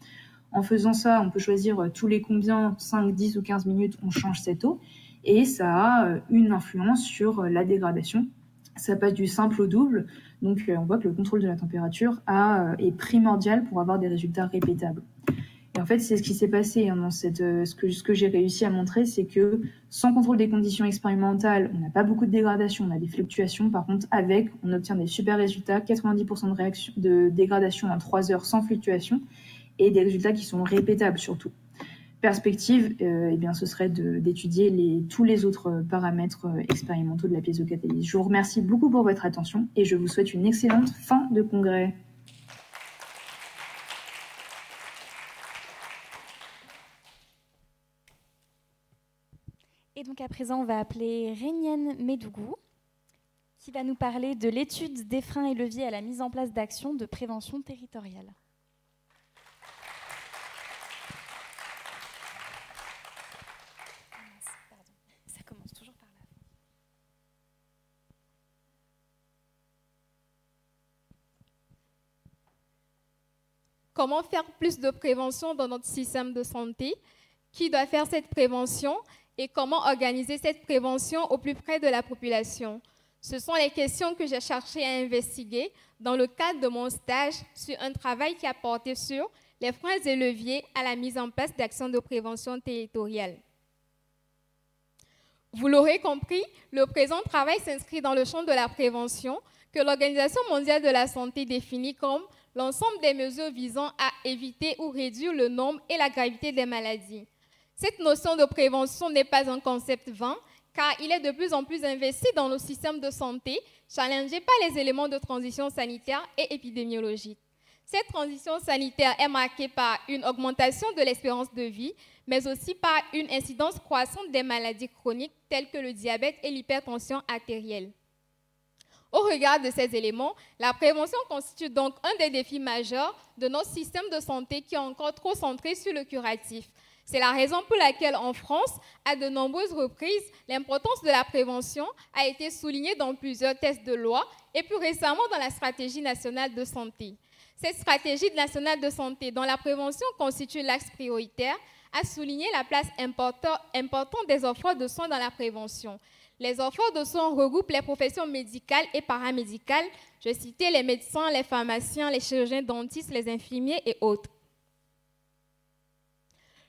En faisant ça, on peut choisir tous les combien, 5, 10 ou 15 minutes, on change cette eau. Et ça a une influence sur la dégradation. Ça passe du simple au double. Donc on voit que le contrôle de la température est primordial pour avoir des résultats répétables. Et en fait, c'est ce qui s'est passé dans ce que j'ai réussi à montrer, c'est que sans contrôle des conditions expérimentales, on n'a pas beaucoup de dégradation, on a des fluctuations. Par contre, on obtient des super résultats, 90% de dégradation en 3 heures sans fluctuation, et des résultats qui sont répétables surtout. Perspective, eh bien, ce serait d'étudier tous les autres paramètres expérimentaux de la piézocatalyse. Je vous remercie beaucoup pour votre attention et je vous souhaite une excellente fin de congrès. Et donc à présent, on va appeler Rénienne Médougou, qui va nous parler de l'étude des freins et leviers à la mise en place d'actions de prévention territoriale. Ça commence toujours par là. comment faire plus de prévention dans notre système de santé, qui doit faire cette prévention et comment organiser cette prévention au plus près de la population. Ce sont les questions que j'ai cherché à investiguer dans le cadre de mon stage sur un travail qui a porté sur les freins et leviers à la mise en place d'actions de prévention territoriale. Vous l'aurez compris, le présent travail s'inscrit dans le champ de la prévention que l'Organisation mondiale de la santé définit comme l'ensemble des mesures visant à éviter ou réduire le nombre et la gravité des maladies. Cette notion de prévention n'est pas un concept vain, car il est de plus en plus investi dans nos systèmes de santé, challengé par les éléments de transition sanitaire et épidémiologique. Cette transition sanitaire est marquée par une augmentation de l'espérance de vie, mais aussi par une incidence croissante des maladies chroniques telles que le diabète et l'hypertension artérielle. Au regard de ces éléments, la prévention constitue donc un des défis majeurs de notre système de santé qui est encore trop centré sur le curatif. C'est la raison pour laquelle en France, à de nombreuses reprises, l'importance de la prévention a été soulignée dans plusieurs textes de loi et plus récemment dans la stratégie nationale de santé. Cette stratégie nationale de santé, dont la prévention constitue l'axe prioritaire, a souligné la place importante des offres de soins dans la prévention. Les offres de soins regroupent les professions médicales et paramédicales. Je citais les médecins, les pharmaciens, les chirurgiens dentistes, les infirmiers et autres.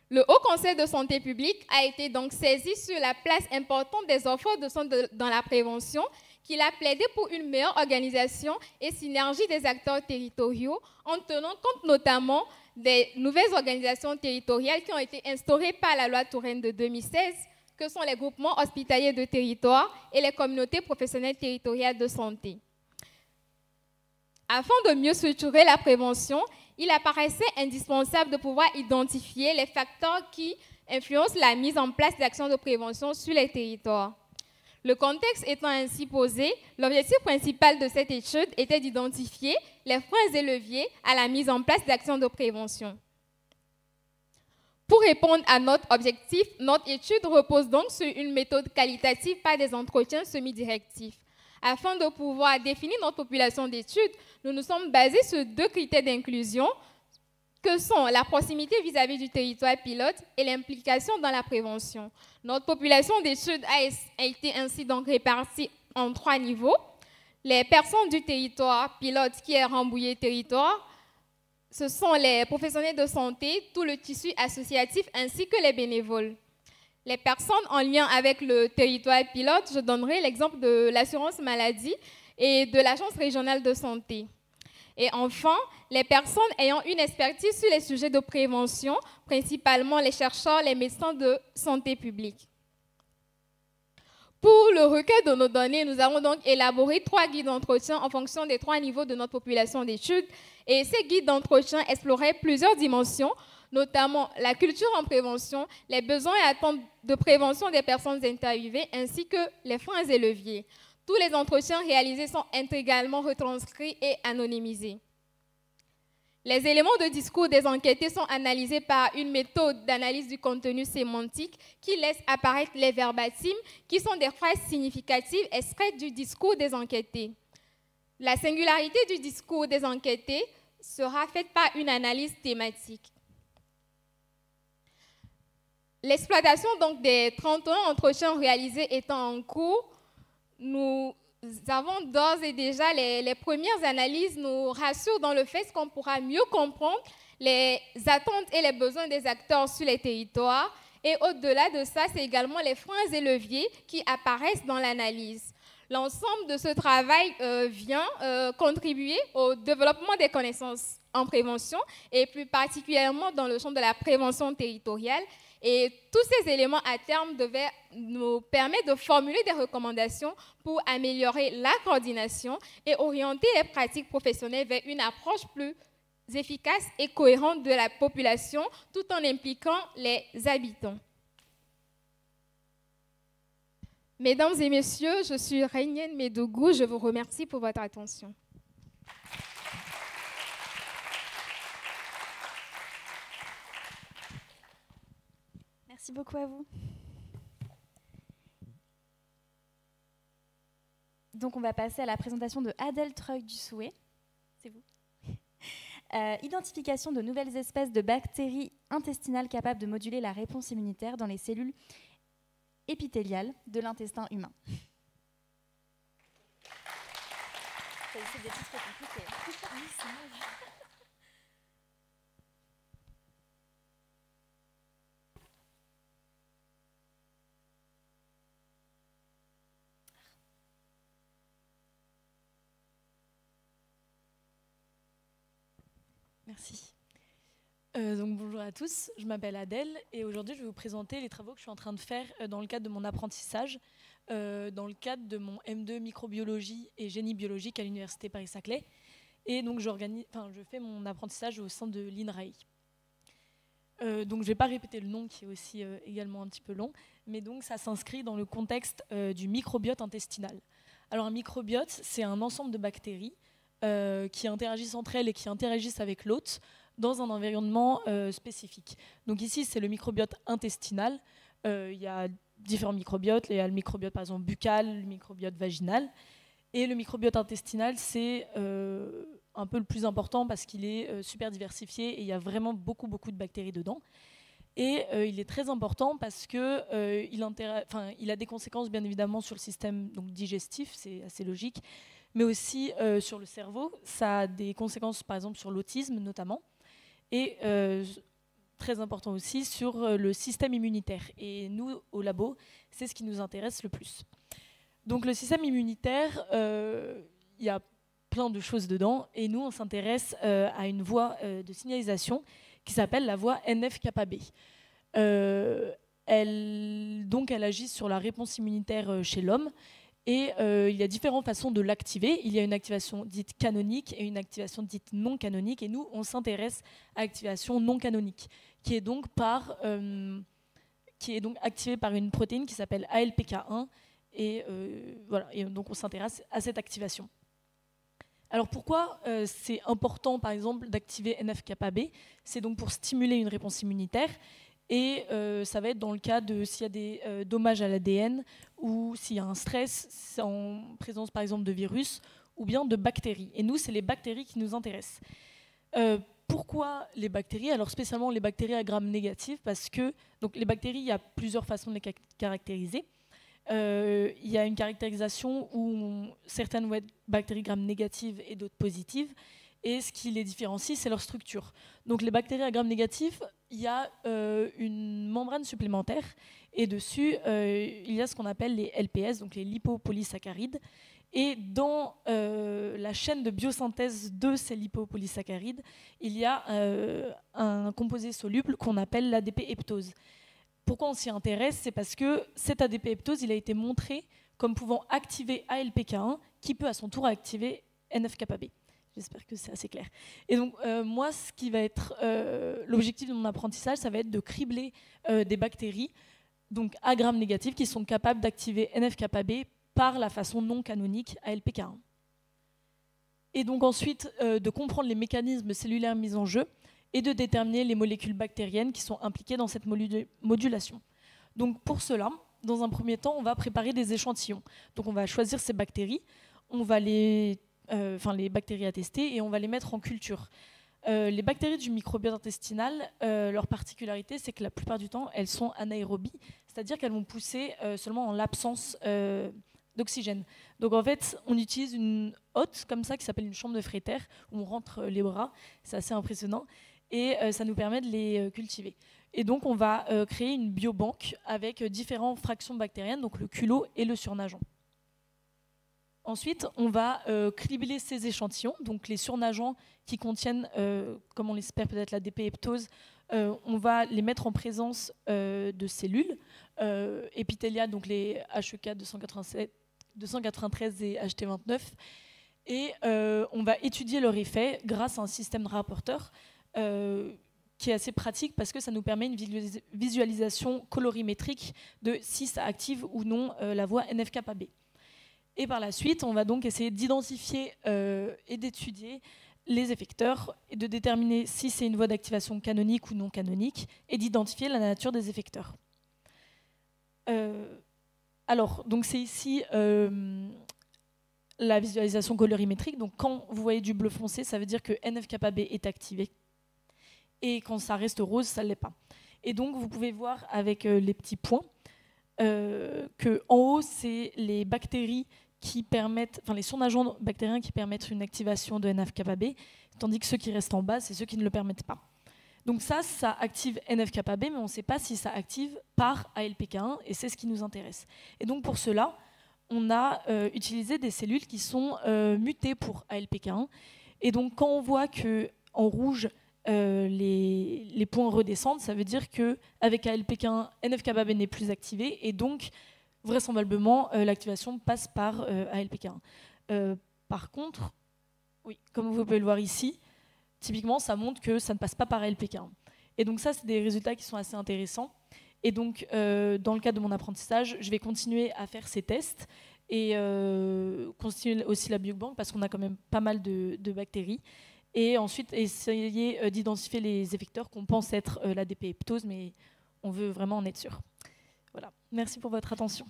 Le Haut Conseil de santé publique a été donc saisi sur la place importante des offres de soins dans la prévention, qu'il a plaidé pour une meilleure organisation et synergie des acteurs territoriaux, en tenant compte notamment des nouvelles organisations territoriales qui ont été instaurées par la loi Touraine de 2016, que sont les groupements hospitaliers de territoire et les communautés professionnelles territoriales de santé. Afin de mieux structurer la prévention, il apparaissait indispensable de pouvoir identifier les facteurs qui influencent la mise en place d'actions de prévention sur les territoires. Le contexte étant ainsi posé, l'objectif principal de cette étude était d'identifier les freins et leviers à la mise en place d'actions de prévention. Pour répondre à notre objectif, notre étude repose donc sur une méthode qualitative par des entretiens semi-directifs. Afin de pouvoir définir notre population d'études, nous nous sommes basés sur 2 critères d'inclusion, que sont la proximité vis-à-vis du territoire pilote et l'implication dans la prévention. Notre population d'études a été ainsi donc répartie en 3 niveaux. Les personnes du territoire pilote qui est Rambouillet territoire, ce sont les professionnels de santé, tout le tissu associatif ainsi que les bénévoles. Les personnes en lien avec le territoire pilote, je donnerai l'exemple de l'assurance maladie et de l'agence régionale de santé. Et enfin, les personnes ayant une expertise sur les sujets de prévention, principalement les chercheurs, les médecins de santé publique. Pour le recueil de nos données, nous avons donc élaboré 3 guides d'entretien en fonction des 3 niveaux de notre population d'études. Et ces guides d'entretien exploraient plusieurs dimensions, notamment la culture en prévention, les besoins et attentes de prévention des personnes interviewées, ainsi que les freins et leviers. Tous les entretiens réalisés sont intégralement retranscrits et anonymisés. Les éléments de discours des enquêtés sont analysés par une méthode d'analyse du contenu sémantique qui laisse apparaître les verbatims, qui sont des phrases significatives extraites du discours des enquêtés. La singularité du discours des enquêtés sera faite par une analyse thématique. L'exploitation donc des 31 entretiens réalisés étant en cours, nous avons d'ores et déjà les premières analyses nous rassurent dans le fait qu'on pourra mieux comprendre les attentes et les besoins des acteurs sur les territoires. Et au-delà de ça, c'est également les freins et leviers qui apparaissent dans l'analyse. L'ensemble de ce travail vient contribuer au développement des connaissances en prévention et plus particulièrement dans le champ de la prévention territoriale. Et tous ces éléments à terme devaient nous permettre de formuler des recommandations pour améliorer la coordination et orienter les pratiques professionnelles vers une approche plus efficace et cohérente de la population tout en impliquant les habitants. Mesdames et messieurs, je suis Reinienne Medougou, je vous remercie pour votre attention. Merci beaucoup à vous. Donc on va passer à la présentation de Adèle Treuil du Souhait. C'est vous. Identification de nouvelles espèces de bactéries intestinales capables de moduler la réponse immunitaire dans les cellules épithéliales de l'intestin humain. C'est des titres compliqués. Merci. Donc bonjour à tous, je m'appelle Adèle et aujourd'hui je vais vous présenter les travaux que je suis en train de faire dans le cadre de mon apprentissage, dans le cadre de mon M2 microbiologie et génie biologique à l'université Paris-Saclay. Et donc je fais mon apprentissage au sein de l'INRAE. Donc je ne vais pas répéter le nom qui est aussi également un petit peu long, mais donc ça s'inscrit dans le contexte du microbiote intestinal. Alors un microbiote, c'est un ensemble de bactéries qui interagissent entre elles et qui interagissent avec l'hôte dans un environnement spécifique. Donc ici, c'est le microbiote intestinal. Il y a différents microbiotes. Il y a le microbiote, par exemple, buccal, le microbiote vaginal. Et le microbiote intestinal, c'est un peu le plus important parce qu'il est super diversifié et il y a vraiment beaucoup de bactéries dedans. Et il est très important parce qu'il il a des conséquences, bien évidemment, sur le système donc, digestif, c'est assez logique, mais aussi sur le cerveau. Ça a des conséquences, par exemple, sur l'autisme, notamment. Et très important aussi sur le système immunitaire. Et nous, au labo, c'est ce qui nous intéresse le plus. Donc le système immunitaire, il y a plein de choses dedans. Et nous, on s'intéresse à une voie de signalisation qui s'appelle la voie NF-kappa B. Elle agit sur la réponse immunitaire chez l'homme. Et il y a différentes façons de l'activer. Il y a une activation dite canonique et une activation dite non canonique. Et nous, on s'intéresse à l'activation non canonique, qui est donc activée par une protéine qui s'appelle ALPK1. Et voilà. Et donc, on s'intéresse à cette activation. Alors, pourquoi c'est important, par exemple, d'activer NF-kappa B? C'est donc pour stimuler une réponse immunitaire. Et ça va être dans le cas de s'il y a des dommages à l'ADN ou s'il y a un stress en présence par exemple de virus ou bien de bactéries. Et nous, c'est les bactéries qui nous intéressent. Pourquoi les bactéries? Alors spécialement les bactéries à Gram négatif, parce que donc, les bactéries, il y a plusieurs façons de les caractériser. Il y a une caractérisation où certaines vont être bactéries Gram négatives et d'autres positives. Et ce qui les différencie, c'est leur structure. Donc les bactéries à Gram négatif, il y a une membrane supplémentaire et dessus, il y a ce qu'on appelle les LPS, donc les lipopolysaccharides. Et dans la chaîne de biosynthèse de ces lipopolysaccharides, il y a un composé soluble qu'on appelle l'ADP-heptose. Pourquoi on s'y intéresse? C'est parce que cet ADP-heptose, il a été montré comme pouvant activer ALPK1, qui peut à son tour activer NF-kappa B. J'espère que c'est assez clair. Et donc, moi, ce qui va être l'objectif de mon apprentissage, ça va être de cribler des bactéries donc à Gram négatif qui sont capables d'activer NF-kappa B par la façon non canonique ALPK1. Et donc ensuite, de comprendre les mécanismes cellulaires mis en jeu et de déterminer les molécules bactériennes qui sont impliquées dans cette modulation. Donc pour cela, dans un premier temps, on va préparer des échantillons. Donc on va choisir ces bactéries, on va les bactéries à tester et on va les mettre en culture. Les bactéries du microbiote intestinal, leur particularité, c'est que la plupart du temps, elles sont anaérobies, c'est-à-dire qu'elles vont pousser seulement en l'absence d'oxygène. Donc en fait, on utilise une hotte comme ça qui s'appelle une chambre de Freiter où on rentre les bras, c'est assez impressionnant, et ça nous permet de les cultiver. Et donc on va créer une biobanque avec différentes fractions bactériennes, donc le culot et le surnageant. Ensuite, on va cribler ces échantillons, donc les surnageants qui contiennent, comme on l'espère peut-être l'ADP-heptose, on va les mettre en présence de cellules épithéliales, donc les HEK 293 et HT29, et on va étudier leur effet grâce à un système de rapporteur qui est assez pratique parce que ça nous permet une visualisation colorimétrique de si ça active ou non la voie NF-kappa B. Et par la suite, on va donc essayer d'identifier et d'étudier les effecteurs et de déterminer si c'est une voie d'activation canonique ou non canonique et d'identifier la nature des effecteurs. Alors, donc c'est ici la visualisation colorimétrique. Donc quand vous voyez du bleu foncé, ça veut dire que NF-kappa B est activé. Et quand ça reste rose, ça ne l'est pas. Et donc vous pouvez voir avec les petits points que en haut, c'est les bactéries qui permettent, enfin les surnageants bactériens qui permettent une activation de NF-kappa B, tandis que ceux qui restent en bas, c'est ceux qui ne le permettent pas. Donc ça active NF-kappa B, mais on ne sait pas si ça active par ALPK1, et c'est ce qui nous intéresse. Et donc pour cela, on a utilisé des cellules qui sont mutées pour ALPK1. Et donc quand on voit qu'en rouge, les points redescendent, ça veut dire qu'avec ALPK1, NF-kappa B n'est plus activé, et donc vraisemblablement l'activation passe par ALPK1. Par contre, oui, comme vous pouvez le voir ici, typiquement ça montre que ça ne passe pas par ALPK1. Et donc ça, c'est des résultats qui sont assez intéressants. Et donc, dans le cadre de mon apprentissage, je vais continuer à faire ces tests et continuer aussi la biobank parce qu'on a quand même pas mal de bactéries. Et ensuite, essayer d'identifier les effecteurs qu'on pense être l'ADP héptose, mais on veut vraiment en être sûr. Voilà. Merci pour votre attention.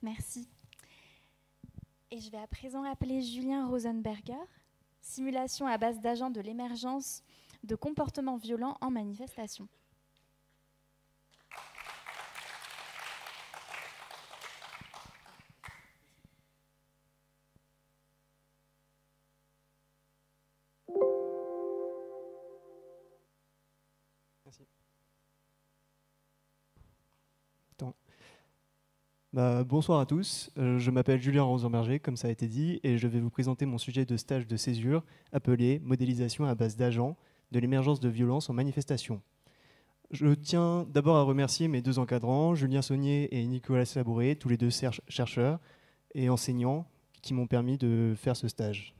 Merci. Et je vais à présent appeler Julien Rosenberger. Simulation à base d'agents de l'émergence de comportements violents en manifestation. Merci. Bonsoir à tous, je m'appelle Julien Rosenberger, comme ça a été dit, et je vais vous présenter mon sujet de stage de césure appelé « Modélisation à base d'agents de l'émergence de violence en manifestation ». Je tiens d'abord à remercier mes deux encadrants, Julien Saunier et Nicolas Sabouret, tous les deux chercheurs et enseignants qui m'ont permis de faire ce stage.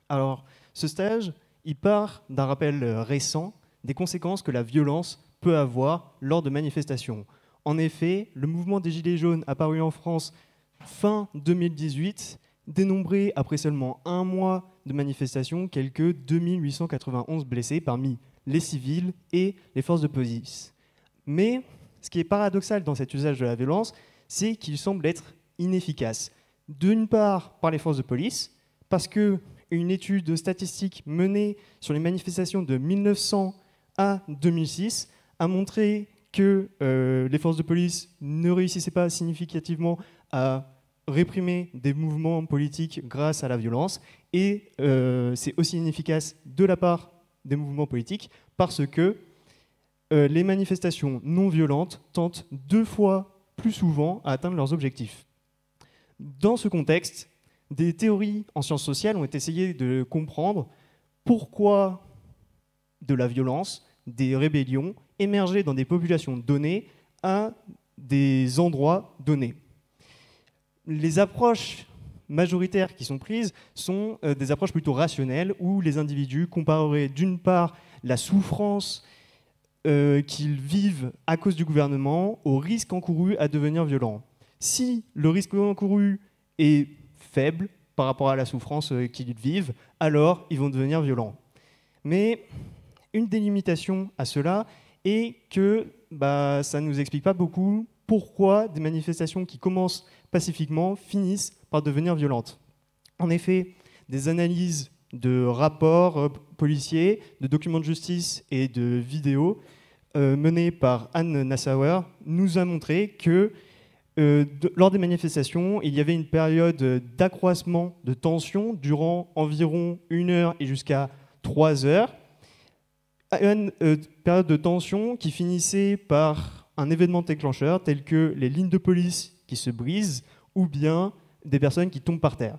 Alors, ce stage, il part d'un rappel récent des conséquences que la violence peut avoir lors de manifestations. En effet, le mouvement des Gilets jaunes apparu en France fin 2018 dénombrait, après seulement un mois de manifestation, quelques 2891 blessés parmi les civils et les forces de police. Mais ce qui est paradoxal dans cet usage de la violence, c'est qu'il semble être inefficace. D'une part, par les forces de police, parce qu'une étude statistique menée sur les manifestations de 1900 à 2006 a montré que les forces de police ne réussissaient pas significativement à réprimer des mouvements politiques grâce à la violence. Et c'est aussi inefficace de la part des mouvements politiques parce que les manifestations non violentes tentent 2 fois plus souvent à atteindre leurs objectifs. Dans ce contexte, des théories en sciences sociales ont essayé de comprendre pourquoi de la violence, des rébellions émerger dans des populations données à des endroits donnés. Les approches majoritaires qui sont prises sont des approches plutôt rationnelles où les individus compareraient d'une part la souffrance qu'ils vivent à cause du gouvernement au risque encouru à devenir violent. Si le risque encouru est faible par rapport à la souffrance qu'ils vivent, alors ils vont devenir violents. Mais une délimitation à cela est que ça ne nous explique pas beaucoup pourquoi des manifestations qui commencent pacifiquement finissent par devenir violentes. En effet, des analyses de rapports policiers, de documents de justice et de vidéos menées par Anne Nassauer nous a montré que lors des manifestations, il y avait une période d'accroissement de tension durant environ 1 heure et jusqu'à 3 heures. Une période de tension qui finissait par un événement déclencheur tel que les lignes de police qui se brisent ou bien des personnes qui tombent par terre.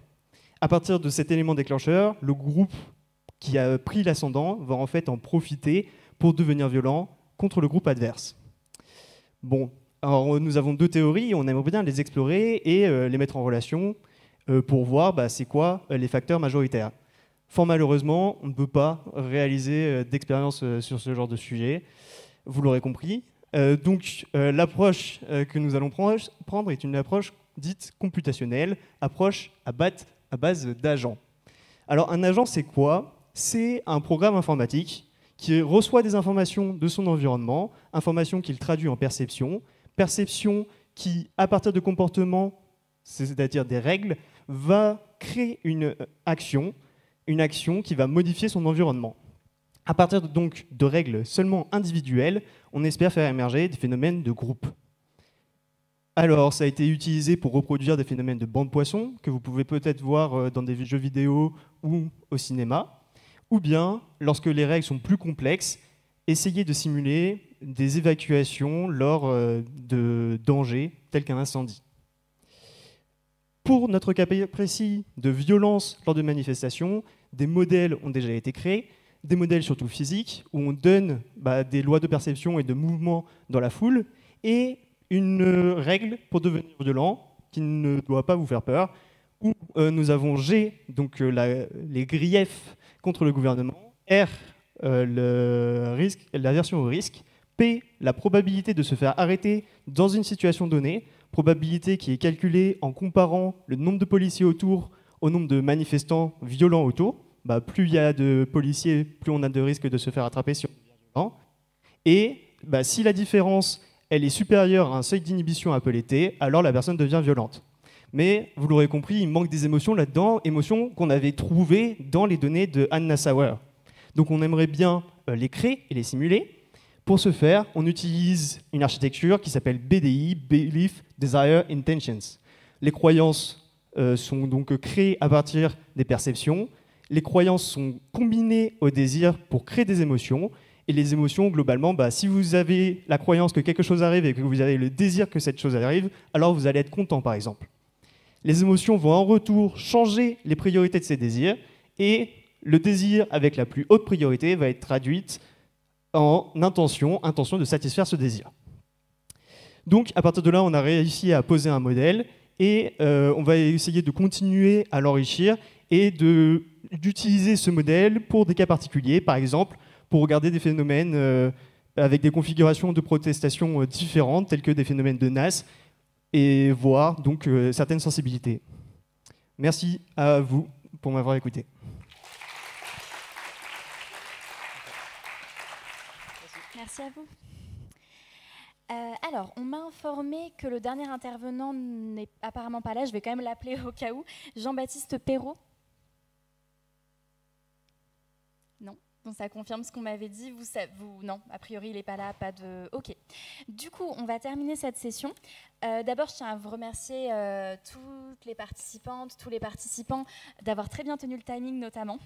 À partir de cet élément déclencheur, le groupe qui a pris l'ascendant va en fait en profiter pour devenir violent contre le groupe adverse. Bon, alors nous avons 2 théories, on aimerait bien les explorer et les mettre en relation pour voir c'est quoi les facteurs majoritaires. Fort malheureusement, on ne peut pas réaliser d'expérience sur ce genre de sujet, vous l'aurez compris. Donc l'approche que nous allons prendre est une approche dite computationnelle, approche à base d'agents. Alors un agent, c'est quoi? C'est un programme informatique qui reçoit des informations de son environnement, informations qu'il traduit en perception. perception qui, à partir de comportements, c'est-à-dire des règles, va créer une action qui va modifier son environnement. À partir donc de règles seulement individuelles, on espère faire émerger des phénomènes de groupe. Alors, ça a été utilisé pour reproduire des phénomènes de bande poisson, que vous pouvez peut-être voir dans des jeux vidéo ou au cinéma, ou bien, lorsque les règles sont plus complexes, essayer de simuler des évacuations lors de dangers tels qu'un incendie. Pour notre cas précis de violence lors de manifestations, des modèles ont déjà été créés, des modèles surtout physiques, où on donne des lois de perception et de mouvement dans la foule, et une règle pour devenir violent qui ne doit pas vous faire peur, où nous avons G, donc les griefs contre le gouvernement, R, l'aversion au risque, P, la probabilité de se faire arrêter dans une situation donnée, probabilité qui est calculée en comparant le nombre de policiers autour au nombre de manifestants violents autour. Plus il y a de policiers, plus on a de risques de se faire attraper si on est violent. Et si la différence elle est supérieure à un seuil d'inhibition appelé T, alors la personne devient violente. Mais vous l'aurez compris, il manque des émotions là-dedans, émotions qu'on avait trouvées dans les données de Anne Nassauer. Donc on aimerait bien les créer et les simuler. Pour ce faire, on utilise une architecture qui s'appelle BDI, Belief, Desire, Intentions. Les croyances sont donc créées à partir des perceptions. Les croyances sont combinées au désir pour créer des émotions. Et les émotions, globalement, si vous avez la croyance que quelque chose arrive et que vous avez le désir que cette chose arrive, alors vous allez être content, par exemple. Les émotions vont en retour changer les priorités de ces désirs, et le désir avec la plus haute priorité va être traduite en intention de satisfaire ce désir. Donc, à partir de là, on a réussi à poser un modèle, et on va essayer de continuer à l'enrichir et d'utiliser ce modèle pour des cas particuliers, par exemple, pour regarder des phénomènes avec des configurations de protestation différentes, telles que des phénomènes de NAS, et voir donc certaines sensibilités. Merci à vous pour m'avoir écouté. Merci à vous. Alors, on m'a informé que le dernier intervenant n'est apparemment pas là. Je vais quand même l'appeler au cas où. Jean-Baptiste Perrault. Non. Donc ça confirme ce qu'on m'avait dit. Non, a priori, il n'est pas là, pas de... Ok. Du coup, on va terminer cette session. D'abord, je tiens à vous remercier toutes les participantes, tous les participants d'avoir très bien tenu le timing notamment.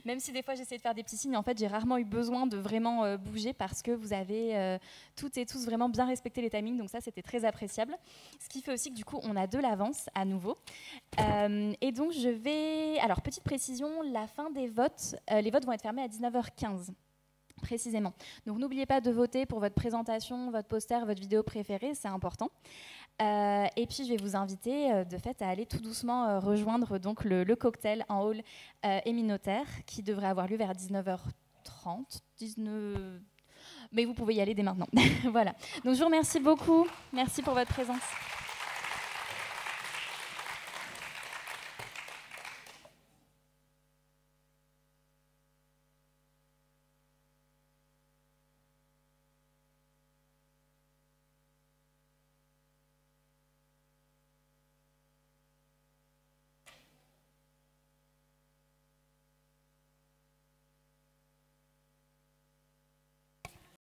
Même si des fois j'essaie de faire des petits signes, en fait j'ai rarement eu besoin de vraiment bouger parce que vous avez toutes et tous vraiment bien respecté les timings, donc ça c'était très appréciable. Ce qui fait aussi que du coup on a de l'avance à nouveau. Et donc je vais... Alors petite précision, la fin des votes, les votes vont être fermés à 19h15. Précisément. Donc n'oubliez pas de voter pour votre présentation, votre poster, votre vidéo préférée, c'est important. Et puis je vais vous inviter de fait à aller tout doucement rejoindre donc le cocktail en hall Éminotaire qui devrait avoir lieu vers 19h30. Mais vous pouvez y aller dès maintenant. Voilà. Donc je vous remercie beaucoup. Merci pour votre présence.